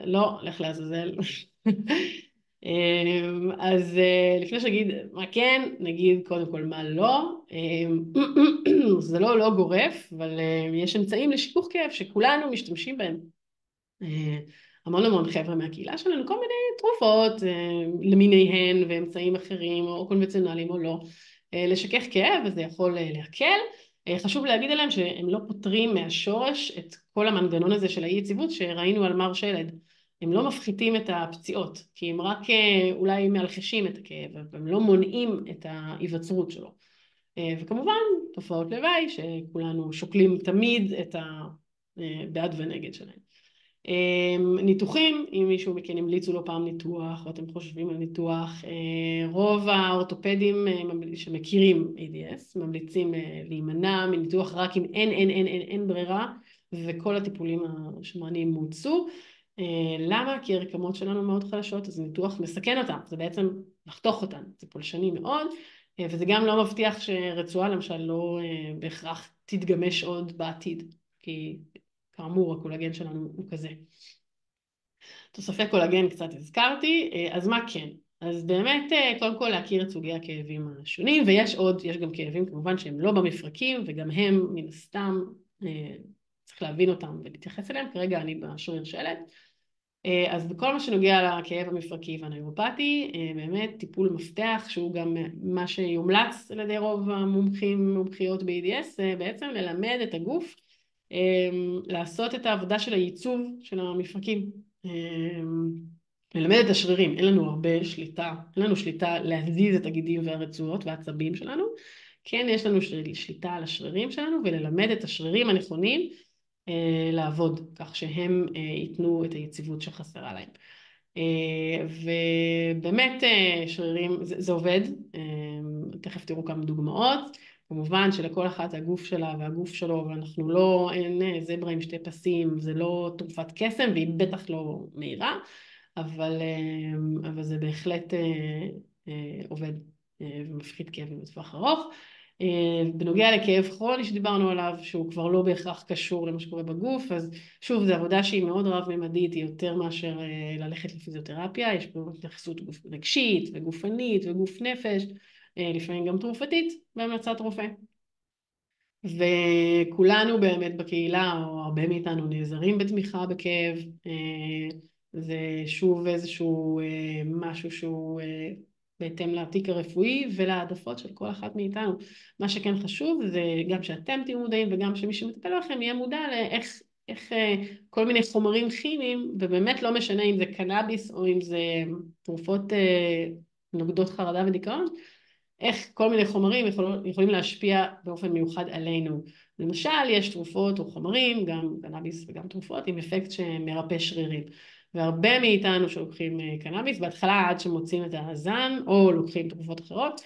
לא, לך לעזאזל. אז לפני שנגיד מה כן, נגיד קודם כל מה לא. זה לא גורף, אבל יש אמצעים לשיכוך כאב שכולנו משתמשים בהם. המון חבר'ה מהקהילה שלנו, כל מיני תרופות למיניהן ואמצעים אחרים או קונבנציונליים או לא, לשכך כאב, וזה יכול להקל. חשוב להגיד עליהם שהם לא פותרים מהשורש את כל המנגנון הזה של האי יציבות שראינו על מר שלד. הם לא מפחיתים את הפציעות, כי הם רק אולי מאלחשים את הכאב, והם לא מונעים את ההיווצרות שלו. וכמובן, תופעות לוואי שכולנו שוקלים תמיד את הבעד ונגד שלהם. ניתוחים, אם מישהו מכן המליצו לו פעם ניתוח, או אתם חושבים על ניתוח, רוב האורתופדים שמכירים ADS ממליצים להימנע מניתוח רק אם אין ברירה, וכל הטיפולים השמרניים מוצו. למה? כי הרקמות שלנו מאוד חלשות, אז ניתוח מסכן אותם, זה בעצם לחתוך אותן, זה פולשני מאוד, וזה גם לא מבטיח שרצועה למשל לא בהכרח תתגמש עוד בעתיד, כי כאמור הקולגן שלנו הוא כזה. תוספי קולגן קצת הזכרתי, אז מה כן? אז באמת קודם כל להכיר את סוגי הכאבים השונים, ויש גם כאבים כמובן שהם לא במפרקים, וגם הם מן הסתם צריך להבין אותם ולהתייחס אליהם. כרגע אני בשריר שלד. אז בכל מה שנוגע לכאב המפרקי והנוירופטי, באמת טיפול מפתח שהוא גם מה שיומלץ על ידי רוב המומחיות ב-EDS, בעצם ללמד את הגוף לעשות את העבודה של הייצוב של המפרקים, ללמד את השרירים. אין לנו הרבה שליטה, אין לנו שליטה להזיז את הגידים והרצועות והעצבים שלנו, כן יש לנו שליטה על השרירים שלנו, וללמד את השרירים הנכונים לעבוד, כך שהם ייתנו את היציבות שחסרה להם. ובאמת שרירים, זה עובד, תכף תראו כמה דוגמאות. כמובן שלכל אחת הגוף שלה והגוף שלו, ואנחנו לא, אין זברה עם שתי פסים, זה לא תרופת קסם, והיא בטח לא מהירה, אבל זה בהחלט עובד ומפחית כאבים בטווח ארוך. בנוגע לכאב כרוני שדיברנו עליו, שהוא כבר לא בהכרח קשור למה שקורה בגוף, אז שוב, זו עבודה שהיא מאוד רב-ממדית, היא יותר מאשר ללכת לפיזיותרפיה, יש פה התייחסות רגשית וגופנית וגוף נפש, לפעמים גם תרופתית בהמלצת רופא. וכולנו באמת בקהילה, או הרבה מאיתנו נעזרים בתמיכה בכאב, זה שוב איזשהו משהו שהוא בהתאם לתיק הרפואי ולעדפות של כל אחת מאיתנו. מה שכן חשוב זה גם שאתם תהיו מודעים וגם שמי שמטפל לכם יהיה מודע לאיך כל מיני חומרים כימיים, ובאמת לא משנה אם זה קנאביס או אם זה תרופות נוגדות חרדה ודיכאון, איך כל מיני חומרים יכולים להשפיע באופן מיוחד עלינו. למשל, יש תרופות או חומרים, גם קנאביס וגם תרופות, עם אפקט שמרפא שרירים. והרבה מאיתנו שלוקחים קנאביס, בהתחלה עד שמוצאים את הזן, או לוקחים תרופות אחרות,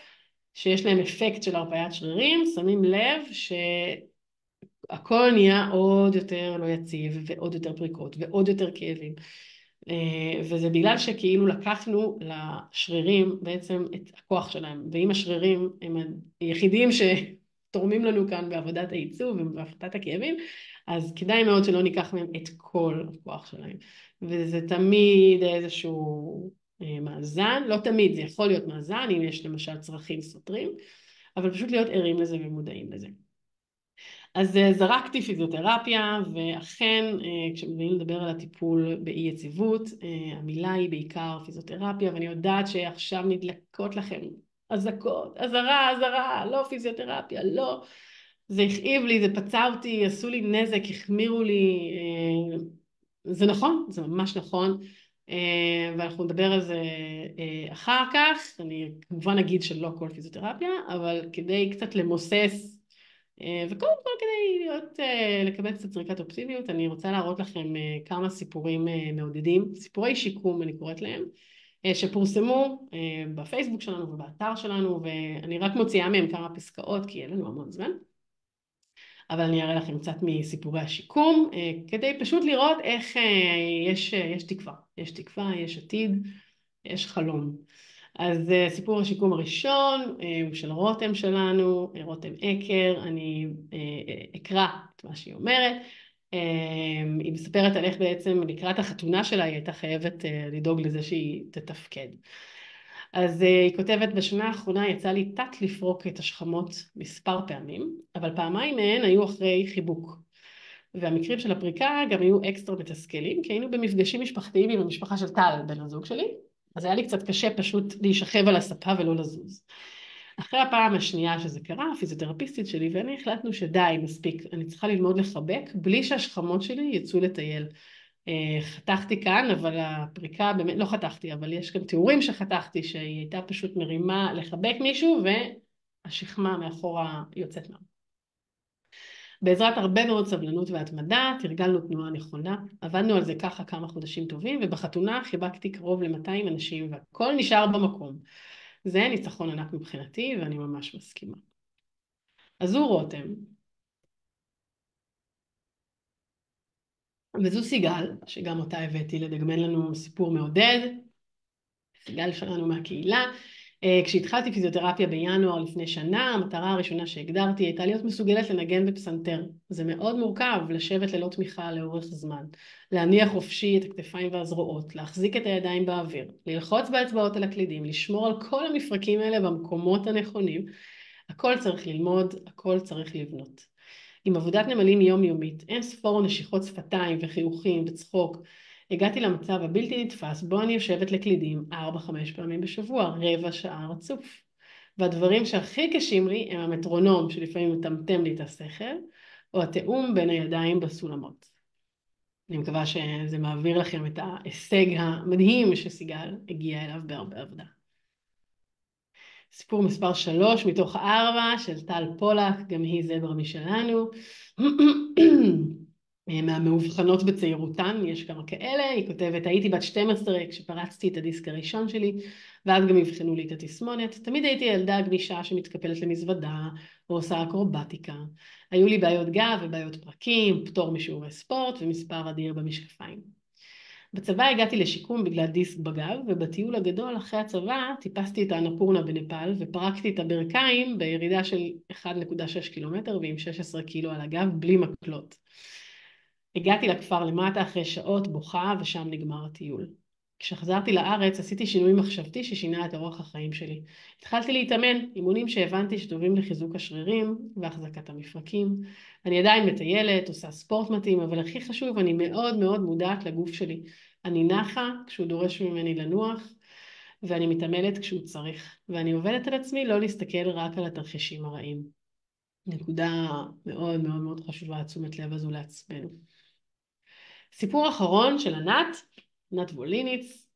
שיש להם אפקט של הרפאיית שרירים, שמים לב שהכל נהיה עוד יותר לא יציב, ועוד יותר פריקות, ועוד יותר כאבים. וזה בגלל שכאילו לקחנו לשרירים בעצם את הכוח שלהם, ואם השרירים הם היחידים שתורמים לנו כאן בעבודת הייצוב ובהפחתת הכאבים, אז כדאי מאוד שלא ניקח מהם את כל הכוח שלהם. וזה תמיד איזשהו מאזן, לא תמיד, זה יכול להיות מאזן, אם יש למשל צרכים סותרים, אבל פשוט להיות ערים לזה ומודעים לזה. אז זרקתי פיזיותרפיה, ואכן כשמביאים לדבר על הטיפול באי יציבות, המילה היא בעיקר פיזיותרפיה, ואני יודעת שעכשיו נדלקות לכם אזעקות, אזהרה, לא פיזיותרפיה, לא. זה הכאיב לי, זה פצע אותי, עשו לי נזק, החמירו לי, זה נכון, זה ממש נכון. ואנחנו נדבר על זה אחר כך. אני כמובן אגיד שלא כל פיזיותרפיה, אבל כדי קצת למוסס, וקודם כל כדי לקבל קצת זריקת אופטימיות, אני רוצה להראות לכם כמה סיפורים מעודדים, סיפורי שיקום אני קוראת להם, שפורסמו בפייסבוק שלנו ובאתר שלנו, ואני רק מוציאה מהם כמה פסקאות כי אין לנו המון זמן. אבל אני אראה לכם קצת מסיפורי השיקום, כדי פשוט לראות איך יש תקווה, יש תקווה, יש עתיד, יש חלום. אז סיפור השיקום הראשון הוא של רותם שלנו, רותם אקר, אני אקרא את מה שהיא אומרת. היא מספרת על איך בעצם לקראת החתונה שלה היא הייתה חייבת לדאוג לזה שהיא תתפקד. אז היא כותבת, בשנה האחרונה יצא לי תת לפרוק את השכמות מספר פעמים, אבל פעמיים מהן היו אחרי חיבוק. והמקרים של הפריקה גם היו אקסטרה מתסכלים, כי היינו במפגשים משפחתיים עם המשפחה של טל, בן הזוג שלי, אז היה לי קצת קשה פשוט להישכב על הספה ולא לזוז. אחרי הפעם השנייה שזה קרה, הפיזיותרפיסטית שלי ואני החלטנו שדי, מספיק, אני צריכה ללמוד לחבק, בלי שהשכמות שלי יצאו לטייל. חתכתי כאן, אבל הפריקה באמת לא חתכתי, אבל יש גם תיאורים שחתכתי, שהיא הייתה פשוט מרימה לחבק מישהו, והשכמה מאחורה יוצאת מה. בעזרת הרבה מאוד סבלנות והתמדה, תרגלנו תנועה נכונה, עבדנו על זה ככה כמה חודשים טובים, ובחתונה חיבקתי קרוב ל-200 אנשים, והכל נשאר במקום. זה ניצחון ענק מבחינתי, ואני ממש מסכימה. אז זו רותם. וזו סיגל, שגם אותה הבאתי לדגמן לנו סיפור מעודד. סיגל שלנו מהקהילה. כשהתחלתי פיזיותרפיה בינואר לפני שנה, המטרה הראשונה שהגדרתי הייתה להיות מסוגלת לנגן בפסנתר. זה מאוד מורכב לשבת ללא תמיכה לאורך זמן, להניח חופשי את הכתפיים והזרועות, להחזיק את הידיים באוויר, ללחוץ באצבעות על הקלידים, לשמור על כל המפרקים האלה במקומות הנכונים. הכל צריך ללמוד, הכל צריך לבנות. עם עבודת נמלים יומיומית, אין ספור נשיכות שפתיים וחיוכים וצחוק, הגעתי למצב הבלתי נתפס בו אני יושבת לקלידים 4-5 פעמים בשבוע, רבע שעה רצוף. והדברים שהכי קשים לי הם המטרונום שלפעמים מטמטם לי את השכל, או התאום בין הידיים בסולמות. אני מקווה שזה מעביר לכם את ההישג המדהים שסיגל הגיעה אליו בהרבה עבודה. סיפור מספר 3 מתוך 4 של טל פולק, גם היא זברה משלנו. מהמאובחנות בצעירותן, יש כמה כאלה, היא כותבת, הייתי בת 12 כשפרצתי את הדיסק הראשון שלי, ואז גם הבחנו לי את התסמונת. תמיד הייתי ילדה גמישה שמתקפלת למזוודה, או עושה אקרובטיקה. היו לי בעיות גב ובעיות פרקים, פטור משיעורי ספורט ומספר אדיר במשקפיים. בצבא הגעתי לשיקום בגלל דיסק בגב, ובטיול הגדול אחרי הצבא טיפסתי את האנפורנה בנפאל, ופרקתי את הברכיים בירידה של 1.6 קילומטר ועם 16 קילו על הגב בלי מקלות. הגעתי לכפר למטה אחרי שעות בוכה ושם נגמר הטיול. כשחזרתי לארץ עשיתי שינוי מחשבתי ששינה את אורח החיים שלי. התחלתי להתאמן, אימונים שהבנתי שטובים לחיזוק השרירים והחזקת המפרקים. אני עדיין מטיילת, עושה ספורט מתאים, אבל הכי חשוב, אני מאוד מאוד מודעת לגוף שלי. אני נחה כשהוא דורש ממני לנוח, ואני מתעמלת כשהוא צריך. ואני עובדת על עצמי לא להסתכל רק על התרחישים הרעים. נקודה מאוד מאוד מאוד חשובה, תשומת לב הזו לעצמנו. סיפור אחרון של ענת ווליניץ.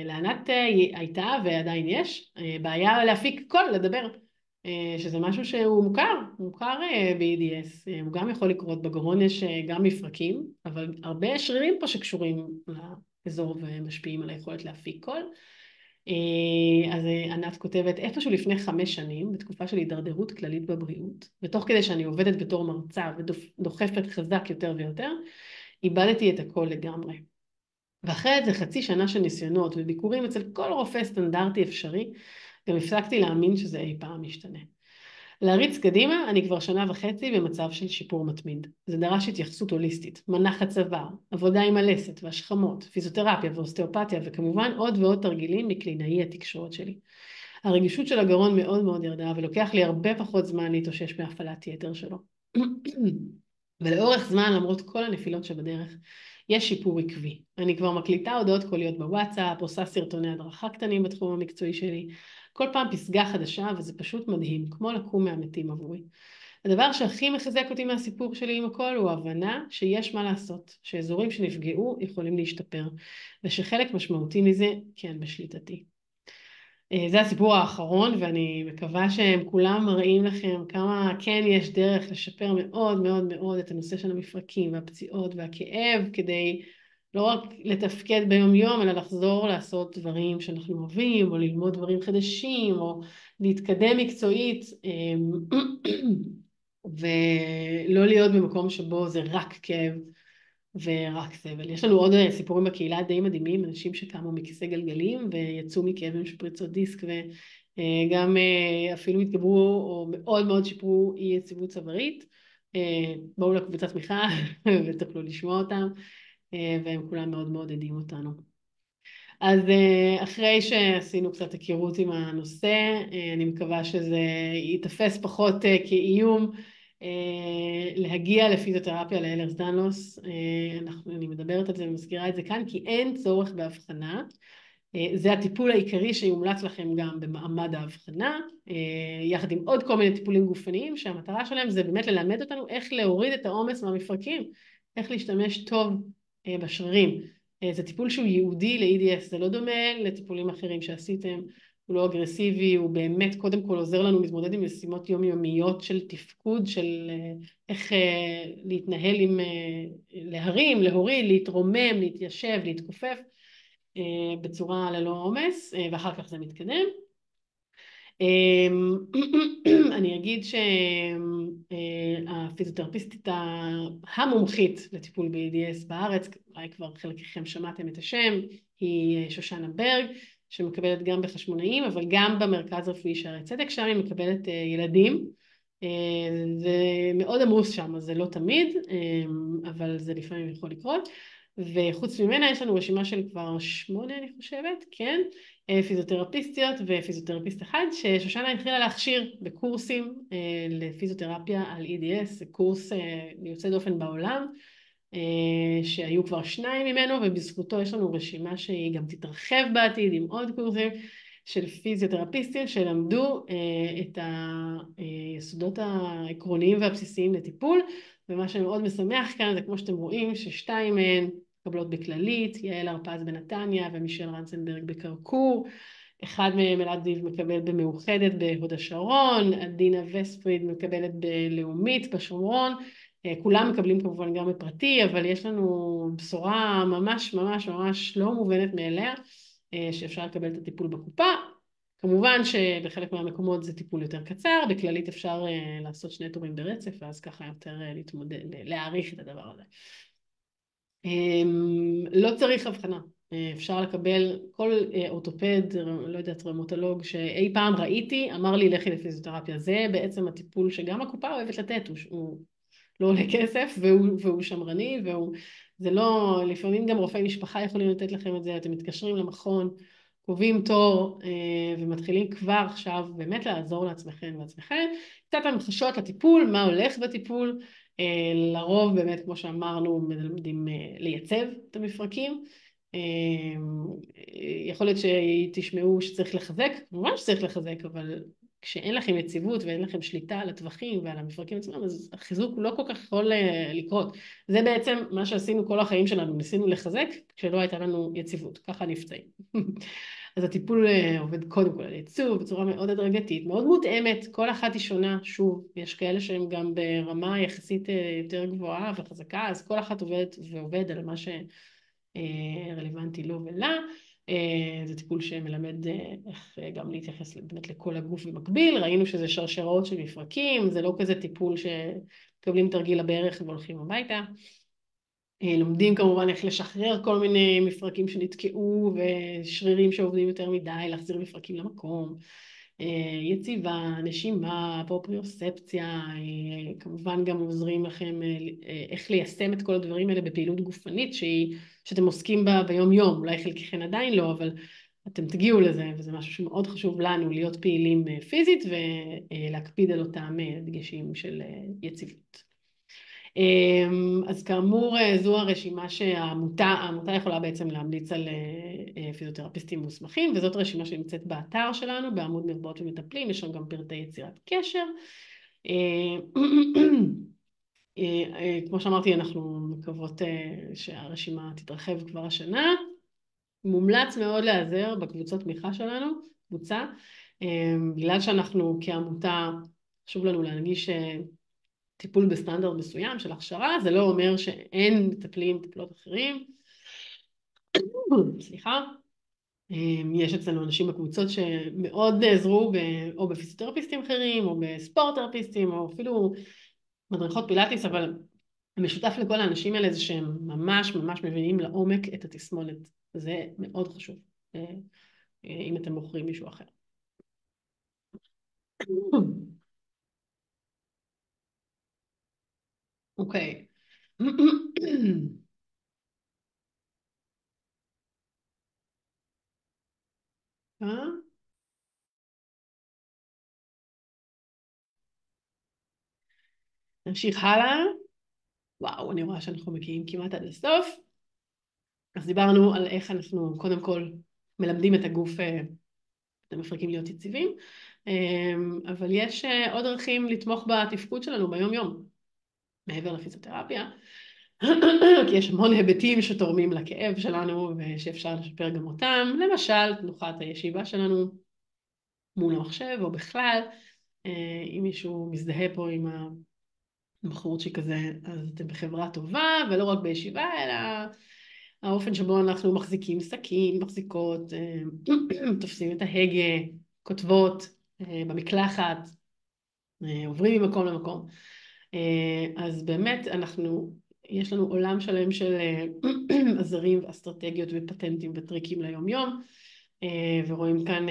לענת הייתה ועדיין יש בעיה להפיק קול, לדבר, שזה משהו שהוא מוכר ב-EDS, הוא גם יכול לקרות בגרון, יש גם מפרקים, אבל הרבה שרירים פה שקשורים לאזור ומשפיעים על היכולת להפיק קול. אז ענת כותבת, איפשהו לפני 5 שנים, בתקופה של הידרדרות כללית בבריאות, ותוך כדי שאני עובדת בתור מרצה ודוחפת חזק יותר ויותר, איבדתי את הכל לגמרי. ואחרי איזה חצי שנה של ניסיונות וביקורים אצל כל רופא סטנדרטי אפשרי, גם הפסקתי להאמין שזה אי פעם משתנה. להריץ קדימה, אני כבר 1.5 שנה במצב של שיפור מתמיד. זה דרש התייחסות הוליסטית, מנח הצוואר, עבודה עם הלסת והשכמות, פיזיותרפיה ואוסטאופתיה, וכמובן עוד ועוד תרגילים מקלינאי התקשורת שלי. הרגישות של הגרון מאוד מאוד ירדה, ולוקח לי הרבה פחות זמן להתאושש מהפעלת יתר שלו. ולאורך זמן, למרות כל הנפילות שבדרך, יש שיפור עקבי. אני כבר מקליטה הודעות קוליות בוואטסאפ, עושה סרטוני הדרכה קטנים בתחום המקצועי שלי, כל פעם פסגה חדשה, וזה פשוט מדהים, כמו לקום מהמתים עבורי. הדבר שהכי מחזק אותי מהסיפור שלי עם הכל הוא הבנה שיש מה לעשות, שאזורים שנפגעו יכולים להשתפר, ושחלק משמעותי מזה כן בשליטתי. זה הסיפור האחרון, ואני מקווה שהם כולם מראים לכם כמה כן יש דרך לשפר מאוד מאוד מאוד את הנושא של המפרקים והפציעות והכאב, כדי לא רק לתפקד ביום יום, אלא לחזור לעשות דברים שאנחנו אוהבים, או ללמוד דברים חדשים, או להתקדם מקצועית, ולא להיות במקום שבו זה רק כאב ורק סבל. יש לנו עוד סיפורים בקהילה די מדהימים, אנשים שקמו מכיסא גלגלים ויצאו מכאב עם שפריצות דיסק, וגם אפילו התגברו או מאוד מאוד שיפרו אי יציבות צווארית. בואו לקבוצת תמיכה ותוכלו לשמוע אותם, והם כולם מאוד מעודדים אותנו. אז אחרי שעשינו קצת הכירות עם הנושא, אני מקווה שזה ייתפס פחות כאיום להגיע לפיזיותרפיה לאלרס דנלוס. אני מדברת על זה ומזכירה את זה כאן, כי אין צורך בהבחנה. זה הטיפול העיקרי שיומלץ לכם גם במעמד ההבחנה, יחד עם עוד כל מיני טיפולים גופניים, שהמטרה שלהם זה באמת ללמד אותנו איך להוריד את העומס מהמפרקים, איך להשתמש טוב בשרירים. זה טיפול שהוא ייעודי ל-EDS, זה לא דומה לטיפולים אחרים שעשיתם, הוא לא אגרסיבי, הוא באמת קודם כל עוזר לנו להתמודד עם משימות יומיומיות של תפקוד, של איך להתנהל עם להרים, להוריד, להתרומם, להתיישב, להתכופף, בצורה ללא עומס, ואחר כך זה מתקדם. אני אגיד שהפיזיותרפיסטית המומחית לטיפול ב-EDS בארץ, אולי כבר חלקכם שמעתם את השם, היא שושנה ברג, שמקבלת גם בחשמונאים, אבל גם במרכז רפואי שערי צדק, שם היא מקבלת ילדים. זה מאוד עמוס שם, אז זה לא תמיד, אבל זה לפעמים יכול לקרות. וחוץ ממנה יש לנו רשימה של כבר 8, אני חושבת, כן? פיזיותרפיסטיות ופיזיותרפיסט אחד, ששושנה התחילה להכשיר בקורסים לפיזיותרפיה על EDS, זה קורס יוצא דופן בעולם, שהיו כבר 2 ממנו, ובזכותו יש לנו רשימה שהיא גם תתרחב בעתיד עם עוד קורסים של פיזיותרפיסטים שלמדו את היסודות העקרוניים והבסיסיים לטיפול, ומה שמאוד משמח כאן זה כמו שאתם רואים ש2 מהן מקבלות בכללית, יעל הרפז בנתניה ומישל רנסנברג בקרקור, אחד מהם אלעד זיו מקבל במאוחדת בהוד השרון, עדינה וספריד מקבלת בלאומית בשומרון, כולם מקבלים כמובן גם בפרטי, אבל יש לנו בשורה ממש ממש ממש לא מובנת מאליה, שאפשר לקבל את הטיפול בקופה. כמובן שבחלק מהמקומות זה טיפול יותר קצר, בכללית אפשר לעשות 2 תורים ברצף, ואז ככה יותר להעריך את הדבר הזה. לא צריך הבחנה, אפשר לקבל כל אורתופד, לא יודעת, ראומטולוג שאי פעם ראיתי, אמר לי לכי לפיזיותרפיה, זה בעצם הטיפול שגם הקופה אוהבת לתת, הוא לא עולה כסף והוא שמרני, זה לא, לפעמים גם רופאי משפחה יכולים לתת לכם את זה, אתם מתקשרים למכון, קובעים תור ומתחילים כבר עכשיו באמת לעזור לעצמכם ועצמכם, קצת המחשות לטיפול, מה הולך בטיפול, לרוב באמת כמו שאמרנו מלמדים לייצב את המפרקים, יכול להיות שתשמעו שצריך לחזק, כמובן שצריך לחזק, אבל כשאין לכם יציבות ואין לכם שליטה על הטווחים ועל המפרקים עצמם, אז החיזוק לא כל כך יכול לקרות. זה בעצם מה שעשינו כל החיים שלנו, ניסינו לחזק כשלא הייתה לנו יציבות, ככה נפצעים. אז הטיפול עובד קודם כל על ייצוב בצורה מאוד הדרגתית, מאוד מותאמת, כל אחת היא שונה, שוב, יש כאלה שהם גם ברמה יחסית יותר גבוהה וחזקה, אז כל אחת עובדת ועובד על מה שרלוונטי לו ולה, זה טיפול שמלמד איך גם להתייחס באמת לכל הגוף במקביל, ראינו שזה שרשראות של מפרקים, זה לא כזה טיפול שקבלים תרגיל לברך והולכים הביתה, לומדים כמובן איך לשחרר כל מיני מפרקים שנתקעו ושרירים שעובדים יותר מדי, להחזיר מפרקים למקום, יציבה, נשימה, פרופריוספציה, כמובן גם עוזרים לכם איך ליישם את כל הדברים האלה בפעילות גופנית שאתם עוסקים בה ביום יום, אולי חלקכם עדיין לא, אבל אתם תגיעו לזה, וזה משהו שמאוד חשוב לנו להיות פעילים פיזית ולהקפיד על אותם דגשים של יציבות. אז כאמור זו הרשימה שהעמותה יכולה בעצם להמליץ על פיזיותרפיסטים מוסמכים, וזאת רשימה שנמצאת באתר שלנו בעמוד מרפאות ומטפלים, יש שם גם פרטי יצירת קשר, כמו שאמרתי, אנחנו מקוות שהרשימה תתרחב כבר השנה. מומלץ מאוד להיעזר בקבוצות תמיכה שלנו, קבוצה, בגלל שאנחנו כעמותה, חשוב לנו להנגיש טיפול בסטנדרט מסוים של הכשרה, זה לא אומר שאין מטפלים, מטפלות אחרים. סליחה. יש אצלנו אנשים בקבוצות שמאוד נעזרו או בפיזיותרפיסטים אחרים, או בספורט תרפיסטים, או אפילו מדריכות פילאטיס, אבל המשותף לכל האנשים האלה זה שהם ממש ממש מבינים לעומק את התסמונת. זה מאוד חשוב, אם אתם בוחרים מישהו אחר. אוקיי. נמשיך הלאה. וואו, אני רואה שאנחנו מגיעים כמעט עד הסוף. אז דיברנו על איך אנחנו קודם כל מלמדים את הגוף, את המפרקים להיות יציבים, אבל יש עוד דרכים לתמוך בתפקוד שלנו ביום יום, מעבר לפיזיותרפיה, כי יש המון היבטים שתורמים לכאב שלנו ושאפשר לשפר גם אותם, למשל תנוחת הישיבה שלנו מול המחשב או בכלל, אם מישהו מזדהה פה עם הבחורצ'יק כזה, אז אתם בחברה טובה, ולא רק בישיבה, אלא האופן שבו אנחנו מחזיקים שקים, מחזיקות, תופסים את ההגה, כותבות במקלחת, עוברים ממקום למקום. אז באמת יש לנו עולם שלם של עזרים ואסטרטגיות ופטנטים וטריקים ליום יום, ורואים כאן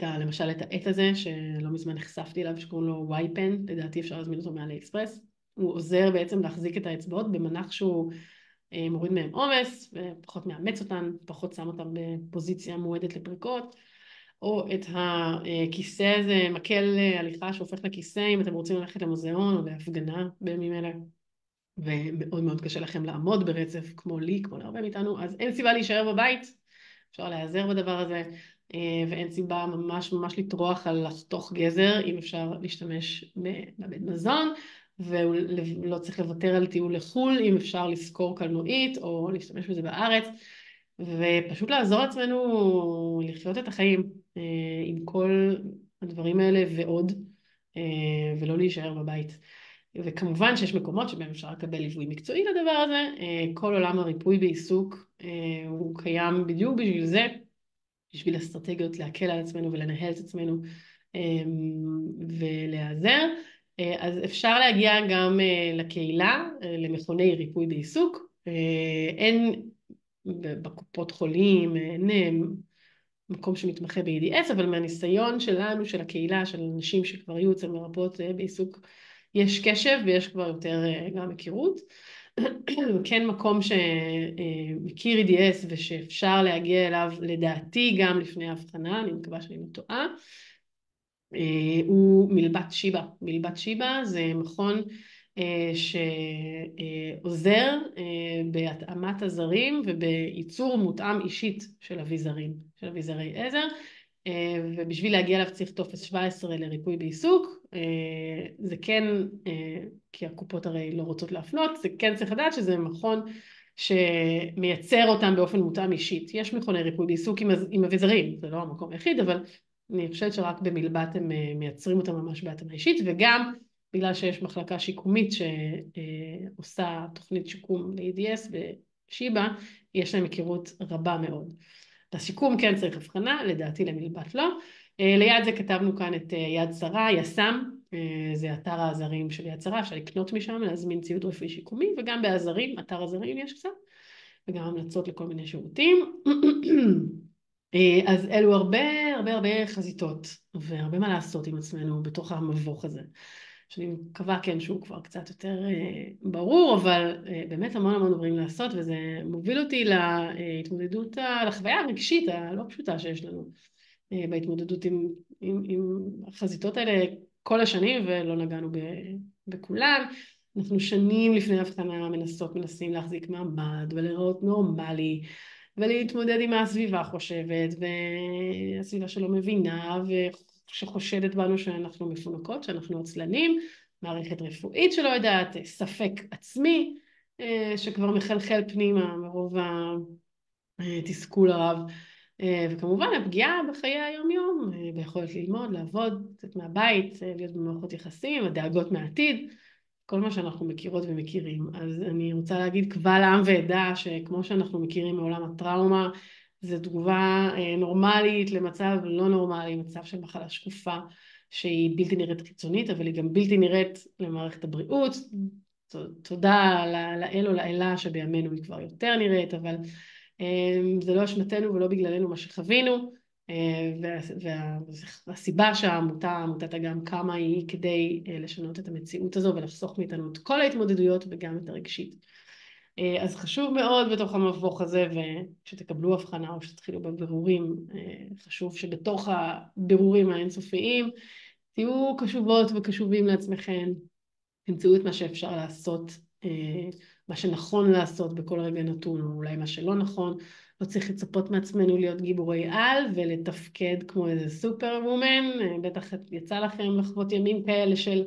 למשל את העט הזה, שלא מזמן נחשפתי אליו, שקוראים לו וייפן, לדעתי אפשר להזמין אותו מעלי אקספרס. הוא עוזר בעצם להחזיק את האצבעות במנח שהוא מוריד מהם עומס, ופחות מאמץ אותן, פחות שם אותן בפוזיציה מועדת לפריקות, או את הכיסא הזה, מקל הליכה שהופך לכיסא, אם אתם רוצים ללכת למוזיאון או להפגנה בימים אלה, ומאוד מאוד קשה לכם לעמוד ברצף, כמו לי, כמו להרבה מאיתנו, אז אין סיבה להישאר בבית, אפשר להיעזר בדבר הזה, ואין סיבה ממש ממש לטרוח על לחתוך גזר, אם אפשר להשתמש בבית מזון, ולא צריך לוותר על טיול לחול, אם אפשר לשכור קלנועית או להשתמש בזה בארץ, ופשוט לעזור לעצמנו לחיות את החיים עם כל הדברים האלה ועוד, ולא להישאר בבית. וכמובן שיש מקומות שבהם אפשר לקבל ליווי מקצועי לדבר הזה, כל עולם הריפוי בעיסוק הוא קיים בדיוק בשביל זה, בשביל אסטרטגיות להקל על עצמנו ולנהל את עצמנו ולהיעזר. אז אפשר להגיע גם לקהילה, למכוני ריפוי בעיסוק. אין בקופות חולים, אין מקום שמתמחה ב-EDS, אבל מהניסיון שלנו, של הקהילה, של אנשים שכבר היו אצל מרפאות בעיסוק, יש קשב ויש כבר יותר גם הכירות. כן מקום שמכיר EDS ושאפשר להגיע אליו לדעתי גם לפני ההבחנה, אני מקווה שאני לא טועה, הוא מלבת שיבה. מלבת שיבה זה מכון שעוזר בהתאמת הזרים ובייצור מותאם אישית של אביזרים, של אביזרי עזר, ובשביל להגיע אליו צריך טופס 17 לריפוי בעיסוק. זה כן, כי הקופות הרי לא רוצות להפנות, זה כן צריך לדעת שזה מכון שמייצר אותם באופן מותאם אישית. יש מכוני ריפוי בעיסוק עם אביזרים, זה לא המקום היחיד, אבל אני חושבת שרק במלבת הם מייצרים אותם ממש בהתאמה אישית, וגם בגלל שיש מחלקה שיקומית שעושה תוכנית שיקום ל-EDS בשיבה, יש להם היכרות רבה מאוד. לשיקום כן צריך הבחנה, לדעתי למלבת לא. ליד זה כתבנו כאן את יד שרה, יס"מ, זה אתר העזרים של יד שרה, אפשר לקנות משם, להזמין ציוד רפואי שיקומי, וגם בעזרים, אתר עזרים יש קצת, וגם המלצות לכל מיני שירותים. אז אלו הרבה חזיתות, והרבה מה לעשות עם עצמנו בתוך המבוך הזה. שאני מקווה כן שהוא כבר קצת יותר ברור, אבל באמת המון דברים לעשות, וזה מוביל אותי להתמודדות, לחוויה הרגשית הלא פשוטה שיש לנו בהתמודדות עם החזיתות האלה כל השנים, ולא נגענו בכולן. אנחנו שנים לפני הבחנה מנסים להחזיק מעמד ולראות נורמלי, ולהתמודד עם הסביבה חושבת, והסביבה שלא מבינה, שחושדת בנו שאנחנו מפונקות, שאנחנו עצלנים, מערכת רפואית שלא יודעת, ספק עצמי, שכבר מחלחל פנימה מרוב התסכול הרב, וכמובן הפגיעה בחיי היום-יום, ביכולת ללמוד, לעבוד, לצאת מהבית, להיות במערכות יחסים, הדאגות מהעתיד, כל מה שאנחנו מכירות ומכירים. אז אני רוצה להגיד קבל עם ועדה שכמו שאנחנו מכירים מעולם הטראומה, זו תגובה נורמלית למצב לא נורמלי, מצב של מחלה שקופה שהיא בלתי נראית חיצונית, אבל היא גם בלתי נראית למערכת הבריאות. תודה לאל או לאלה שבימינו היא כבר יותר נראית, אבל זה לא אשמתנו ולא בגללנו מה שחווינו, והסיבה עמותת אגם קמה היא כדי לשנות את המציאות הזו ולחסוך מאיתנו את כל ההתמודדויות וגם את הרגשית. אז חשוב מאוד בתוך המבוך הזה, ושתקבלו הבחנה או שתתחילו בבירורים, חשוב שבתוך הבירורים האינסופיים תהיו קשובות וקשובים לעצמכם, תמצאו את מה שאפשר לעשות, מה שנכון לעשות בכל רגע נתון, או אולי מה שלא נכון. לא צריך לצפות מעצמנו להיות גיבורי על ולתפקד כמו איזה סופר וומן. בטח יצא לכם לחוות ימים כאלה של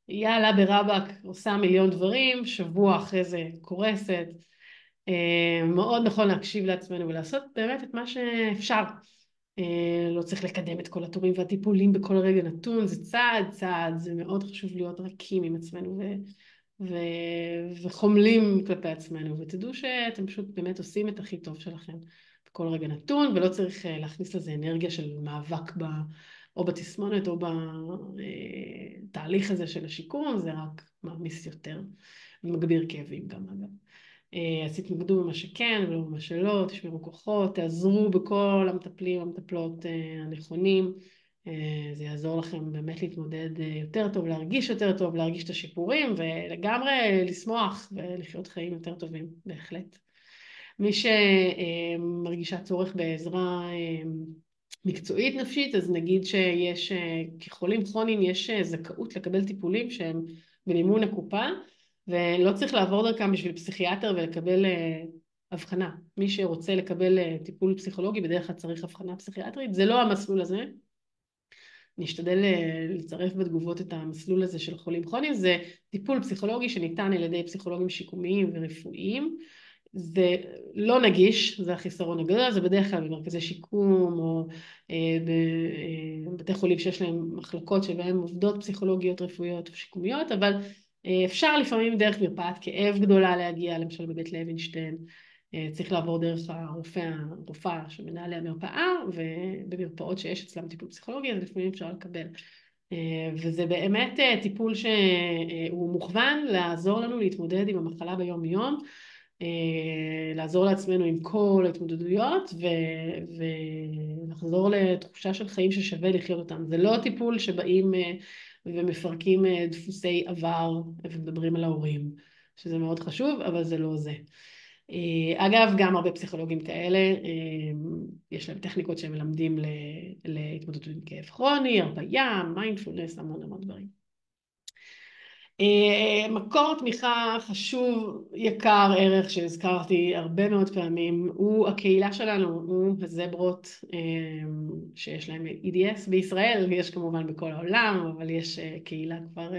יאללה ברבק, עושה מיליון דברים, שבוע אחרי זה קורסת. מאוד נכון להקשיב לעצמנו ולעשות באמת את מה שאפשר. לא צריך לקדם את כל התורים והטיפולים בכל רגע נתון, זה צעד צעד, זה מאוד חשוב להיות רכים עם עצמנו וחומלים כלפי עצמנו, ותדעו שאתם פשוט באמת עושים את הכי טוב שלכם בכל רגע נתון, ולא צריך להכניס לזה אנרגיה של מאבק או בתסמונת או בתהליך הזה של השיקום, זה רק מעמיס יותר ומגביר כאבים גם אגב. אז תתמקדו במה שכן ולא במה שלא, תשמרו כוחות, תעזרו בכל המטפלים, המטפלות הנכונים, זה יעזור לכם באמת להתמודד יותר טוב, להרגיש יותר טוב, להרגיש את השיפורים ולגמרי לשמוח ולחיות חיים יותר טובים, בהחלט. מי שמרגישה צורך בעזרה מקצועית נפשית, אז נגיד שיש, כחולים כרוניים יש זכאות לקבל טיפולים שהם במימון הקופה, ולא צריך לעבור דרכם בשביל פסיכיאטר ולקבל הבחנה. מי שרוצה לקבל טיפול פסיכולוגי בדרך כלל צריך הבחנה פסיכיאטרית, זה לא המסלול הזה. נשתדל לצרף בתגובות את המסלול הזה של חולים כרוניים, זה טיפול פסיכולוגי שניתן על ידי פסיכולוגים שיקומיים ורפואיים, זה לא נגיש, זה החיסרון הגדול, זה בדרך כלל במרכזי שיקום או בבתי חולים שיש להם מחלקות שבהם עובדות פסיכולוגיות רפואיות או שיקומיות, אבל אפשר לפעמים דרך מרפאת כאב גדולה להגיע, למשל בבית לוינשטיין, צריך לעבור דרך הרופאה שמנהלי המרפאה, ובמרפאות שיש אצלם טיפול פסיכולוגי, אז לפעמים אפשר לקבל. וזה באמת טיפול שהוא מוכוון לעזור לנו להתמודד עם המחלה ביום יום, לעזור לעצמנו עם כל ההתמודדויות ולחזור לתחושה של חיים ששווה לחיות אותם. זה לא טיפול שבאים ומפרקים דפוסי עבר ומדברים על ההורים, שזה מאוד חשוב, אבל זה לא זה. אגב, גם הרבה פסיכולוגים כאלה, יש להם טכניקות שהם מלמדים להתמודדות עם כאב כרוני, הרפאיה, מיינדפולנס, המון המון דברים. מקור תמיכה חשוב, יקר, ערך שהזכרתי הרבה מאוד פעמים, הוא הקהילה שלנו, הוא הזברות שיש להם EDS בישראל, יש כמובן בכל העולם, אבל יש קהילה כבר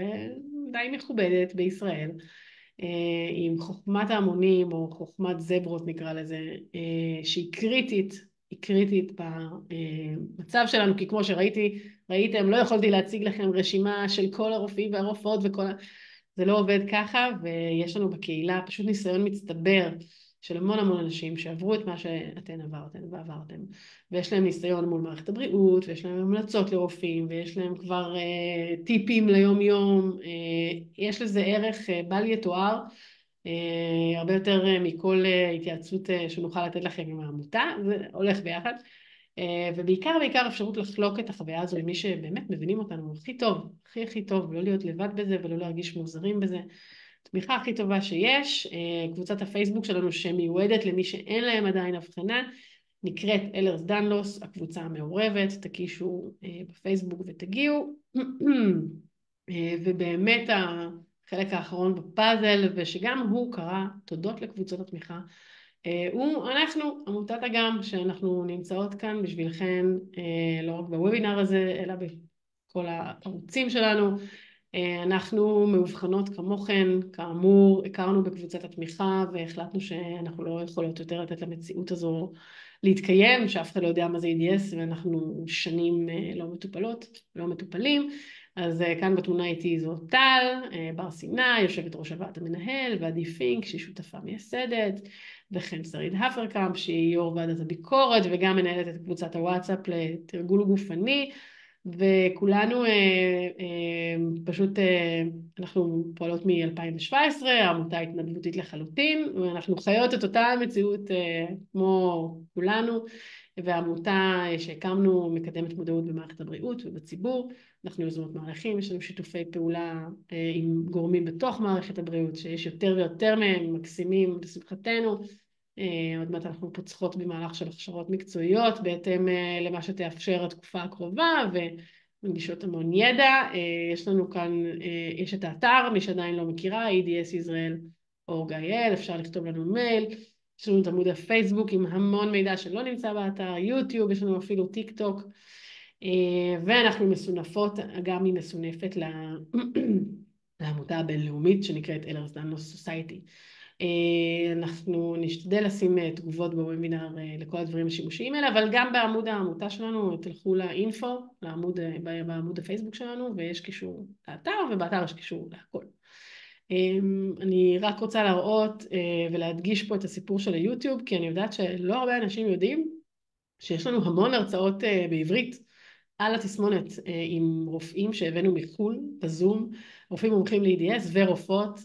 די מכובדת בישראל, עם חוכמת ההמונים או חוכמת זברות נקרא לזה, שהיא קריטית, היא קריטית במצב שלנו, כי כמו ראיתם, לא יכולתי להציג לכם רשימה של כל הרופאים והרופאות וכל זה לא עובד ככה, ויש לנו בקהילה פשוט ניסיון מצטבר של המון המון אנשים שעברו את מה שאתן עברתם ועברתם, ויש להם ניסיון מול מערכת הבריאות, ויש להם המלצות לרופאים, ויש להם כבר טיפים ליום יום, יש לזה ערך בל יתואר, הרבה יותר מכל התייעצות שנוכל לתת לכם עם העמותה, זה הולך ביחד. ובעיקר אפשרות לחלוק את החוויה הזו למי שבאמת מבינים אותנו הכי טוב, הכי טוב, ולא להיות לבד בזה ולא להרגיש מוזרים בזה. תמיכה הכי טובה שיש, קבוצת הפייסבוק שלנו שמיועדת למי שאין להם עדיין הבחנה, נקראת אלרס דנלוס, הקבוצה המעורבת, תקישו בפייסבוק ותגיעו, ובאמת החלק האחרון בפאזל, ושגם הוא קרא תודות לקבוצות התמיכה, אנחנו, עמותת אגם, שאנחנו נמצאות כאן בשבילכן, לא רק בוובינר הזה, אלא בכל הערוצים שלנו. אנחנו מאובחנות כמוכן, כאמור, הכרנו בקבוצת התמיכה והחלטנו שאנחנו לא יכולות יותר לתת למציאות הזו להתקיים, שאף אחד לא יודע מה זה EDS ואנחנו שנים לא מטופלות, לא מטופלים. אז כאן בתמונה איתי זו טל, בר סיני, יושבת ראש הוועד המנהל, ועדי פינק, שהיא שותפה מייסדת, וכן שרית הפרקאמפ, שהיא יו"ר ועדת הביקורת, וגם מנהלת את קבוצת הוואטסאפ לתרגול גופני, וכולנו פשוט, אנחנו פועלות מ-2017, העמותה התנדבותית לחלוטין, ואנחנו חיות את אותה המציאות כמו כולנו, והעמותה שהקמנו מקדמת מודעות במערכת הבריאות ובציבור. אנחנו יוזמות מהלכים, יש לנו שיתופי פעולה עם גורמים בתוך מערכת הבריאות, שיש יותר ויותר מהם מקסימים לשמחתנו. עוד מעט אנחנו פוצחות במהלך של הכשרות מקצועיות בהתאם למה שתאפשר התקופה הקרובה, ומנגישות המון ידע. יש לנו כאן, יש את האתר, מי שעדיין לא מכירה, EDS-Israel.org.il, אפשר לכתוב לנו מייל. יש לנו את עמוד הפייסבוק עם המון מידע שלא נמצא באתר, יוטיוב, יש לנו אפילו טיק טוק, ואנחנו מסונפות, גם היא מסונפת לעמותה הבינלאומית שנקראת אלרס-דנלוס סוסייטי. אנחנו נשתדל לשים תגובות בוובינר לכל הדברים השימושיים האלה, אבל גם בעמוד העמותה שלנו תלכו לאינפו, בעמוד הפייסבוק שלנו, ויש קישור לאתר, ובאתר יש קישור להכל. אני רק רוצה להראות ולהדגיש פה את הסיפור של היוטיוב, כי אני יודעת שלא הרבה אנשים יודעים שיש לנו המון הרצאות בעברית על התסמונת עם רופאים שהבאנו מחול, בזום, רופאים מומחים ל-EDS ורופאות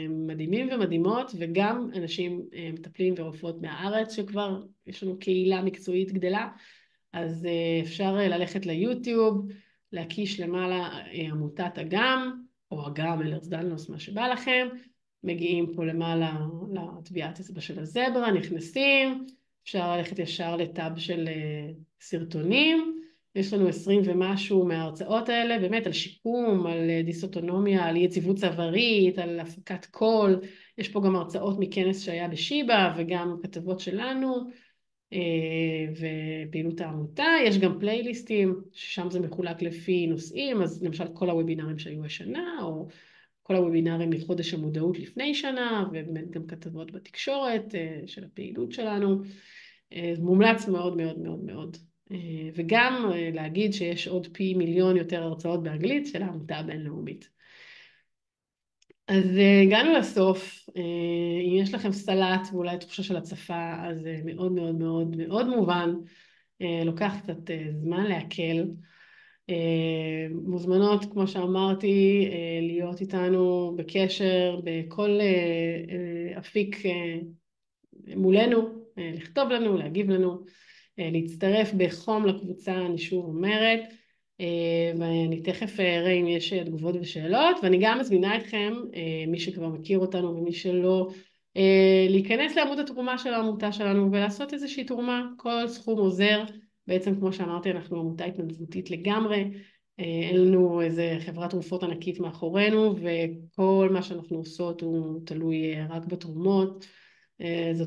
מדהימים ומדהימות, וגם אנשים מטפלים ורופאות מהארץ שכבר יש לנו קהילה מקצועית גדלה. אז אפשר ללכת ליוטיוב, להקיש למעלה עמותת אגם, או אגם אלרס-דנלוס, מה שבא לכם, מגיעים פה למעלה לטביעת אצבע של הזברה, נכנסים, אפשר ללכת ישר לטאב של סרטונים, יש לנו 20 ומשהו מההרצאות האלה, באמת על שיקום, על דיסאוטונומיה, על יציבות צווארית, על הפקת קול, יש פה גם הרצאות מכנס שהיה בשיבא וגם כתבות שלנו, ופעילות העמותה. יש גם פלייליסטים, ששם זה מחולק לפי נושאים, אז למשל כל הוובינרים שהיו השנה, או כל הוובינרים מחודש המודעות לפני שנה, ובאמת גם כתבות בתקשורת של הפעילות שלנו. מומלץ מאוד מאוד מאוד מאוד. וגם להגיד שיש עוד פי מיליון יותר הרצאות באנגלית של העמותה הבינלאומית. אז הגענו לסוף. אם יש לכם סלט ואולי תחושה של הצפה, אז מאוד מאוד מאוד מאוד מובן. לוקח קצת זמן להקל. מוזמנות, כמו שאמרתי, להיות איתנו בקשר בכל אפיק מולנו, לכתוב לנו, להגיב לנו, להצטרף בחום לקבוצה, אני שוב אומרת, ואני תכף אראה אם יש תגובות ושאלות, ואני גם מזמינה אתכם, מי שכבר מכיר אותנו ומי שלא, להיכנס לעמוד התרומה של העמותה שלנו ולעשות איזושהי תרומה, כל סכום עוזר. בעצם כמו שאמרתי, אנחנו עמותה התנדבותית לגמרי, אין לנו איזה חברת תרופות ענקית מאחורינו, וכל מה שאנחנו עושות הוא תלוי רק בתרומות. זו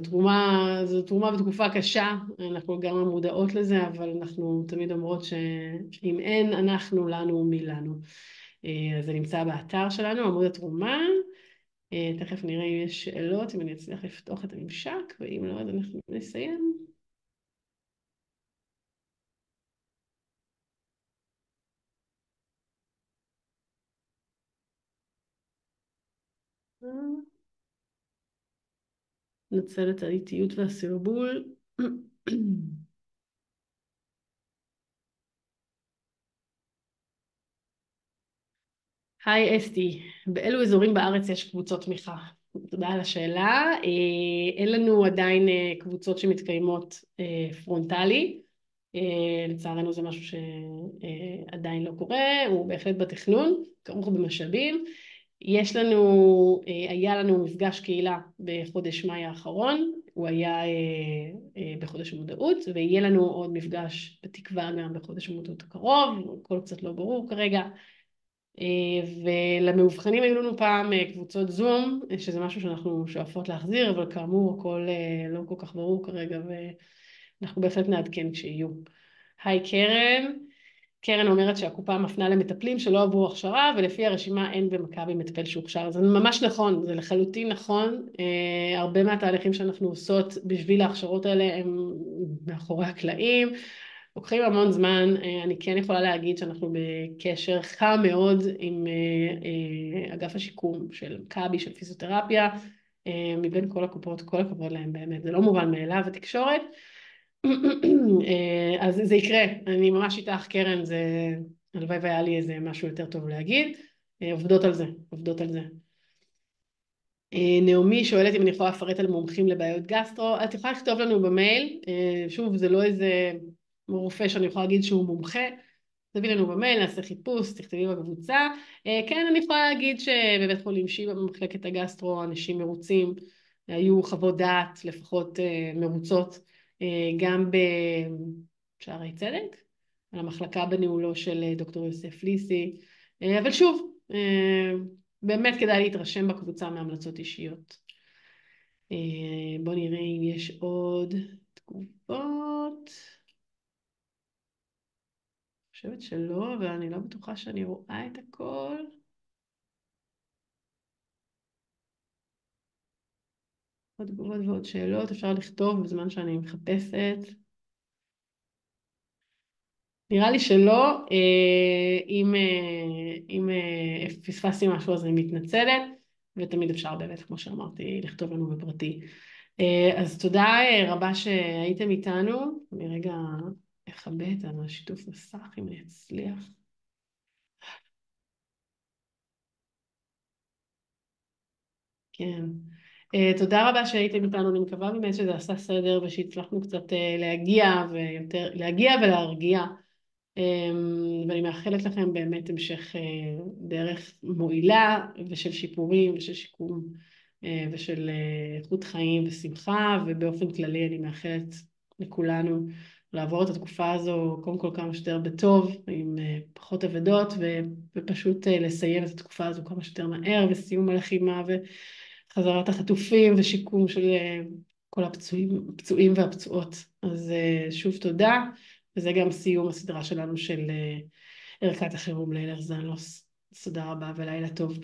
תרומה בתקופה קשה, אנחנו גם מודעות לזה, אבל אנחנו תמיד אומרות שאם אין אנחנו, לנו, מי לנו. זה נמצא באתר שלנו, עמוד התרומה. תכף נראה אם יש שאלות, אם אני אצליח לפתוח את הממשק, ואם לא, אז אנחנו נסיים. נצל את האיטיות והסרבול. היי אסתי, באילו אזורים בארץ יש קבוצות תמיכה? תודה על השאלה. אין לנו עדיין קבוצות שמתקיימות פרונטלי. לצערנו זה משהו שעדיין לא קורה, הוא בהחלט בתכנון, כרוך במשאבים. היה לנו מפגש קהילה בחודש מאי האחרון, הוא היה בחודש המודעות, ויהיה לנו עוד מפגש בתקווה גם בחודש המודעות הקרוב, הכל קצת לא ברור כרגע. ולמאובחנים היו לנו פעם קבוצות זום, שזה משהו שאנחנו שואפות להחזיר, אבל כאמור הכל לא כל כך ברור כרגע, ואנחנו בהחלט נעדכן כשיהיו. היי קרן, קרן אומרת שהקופה מפנה למטפלים שלא עברו הכשרה, ולפי הרשימה אין במכבי מטפל שהוכשר. זה ממש נכון, זה לחלוטין נכון. הרבה מהתהליכים שאנחנו עושות בשביל ההכשרות האלה הם מאחורי הקלעים, לוקחים המון זמן. אני כן יכולה להגיד שאנחנו בקשר חם מאוד עם אגף השיקום של מכבי, של פיזיותרפיה, מבין כל הקופות, כל הכבוד להם באמת, זה לא מובן מאליו התקשורת. אז זה יקרה, אני ממש איתך קרן, זה הלוואי והיה לי איזה משהו יותר טוב להגיד, עובדות על זה, עובדות על זה. נעמי שואלת אם אני יכולה לפרט על מומחים לבעיות גסטרו, את יכולה לכתוב לנו במייל, שוב זה לא איזה רופא שאני יכולה להגיד שהוא מומחה, תביאי לנו במייל, נעשה חיפוש, תכתבי בקבוצה. כן, אני יכולה להגיד שבבית חולים שיבא במחלקת הגסטרו אנשים מרוצים, היו חוות דעת לפחות מרוצות, גם בשערי צדק, על המחלקה בניהולו של דוקטור יוסף ליסי, אבל שוב, באמת כדאי להתרשם בקבוצה מהמלצות אישיות. בואו נראה אם יש עוד תגובות. אני חושבת שלא, אבל אני לא בטוחה שאני רואה את הכל. עוד תגובות ועוד שאלות, אפשר לכתוב בזמן שאני מחפשת. נראה לי שלא, אם פספסתי משהו אז אני מתנצלת, ותמיד אפשר באמת, כמו שאמרתי, לכתוב לנו בפרטי. אז תודה רבה שהייתם איתנו. אני רגע אכבה את השיתוף מסך אם אני אצליח. כן. תודה רבה שהייתם איתנו, אני מקווה באמת שזה עשה סדר ושהצלחנו קצת להגיע ולהרגיע. ואני מאחלת לכם באמת המשך דרך מועילה ושל שיפורים ושל שיקום ושל איכות חיים ושמחה, ובאופן כללי אני מאחלת לכולנו לעבור את התקופה הזו קודם כל כמה שיותר בטוב, עם פחות אבדות, ופשוט לסיים את התקופה הזו כמה שיותר מהר, וסיום הלחימה וחזרת החטופים ושיקום של כל הפצועים והפצועות. אז שוב תודה. וזה גם סיום הסדרה שלנו של ערכת החירום לאלר זנלוס. תודה רבה ולילה טוב.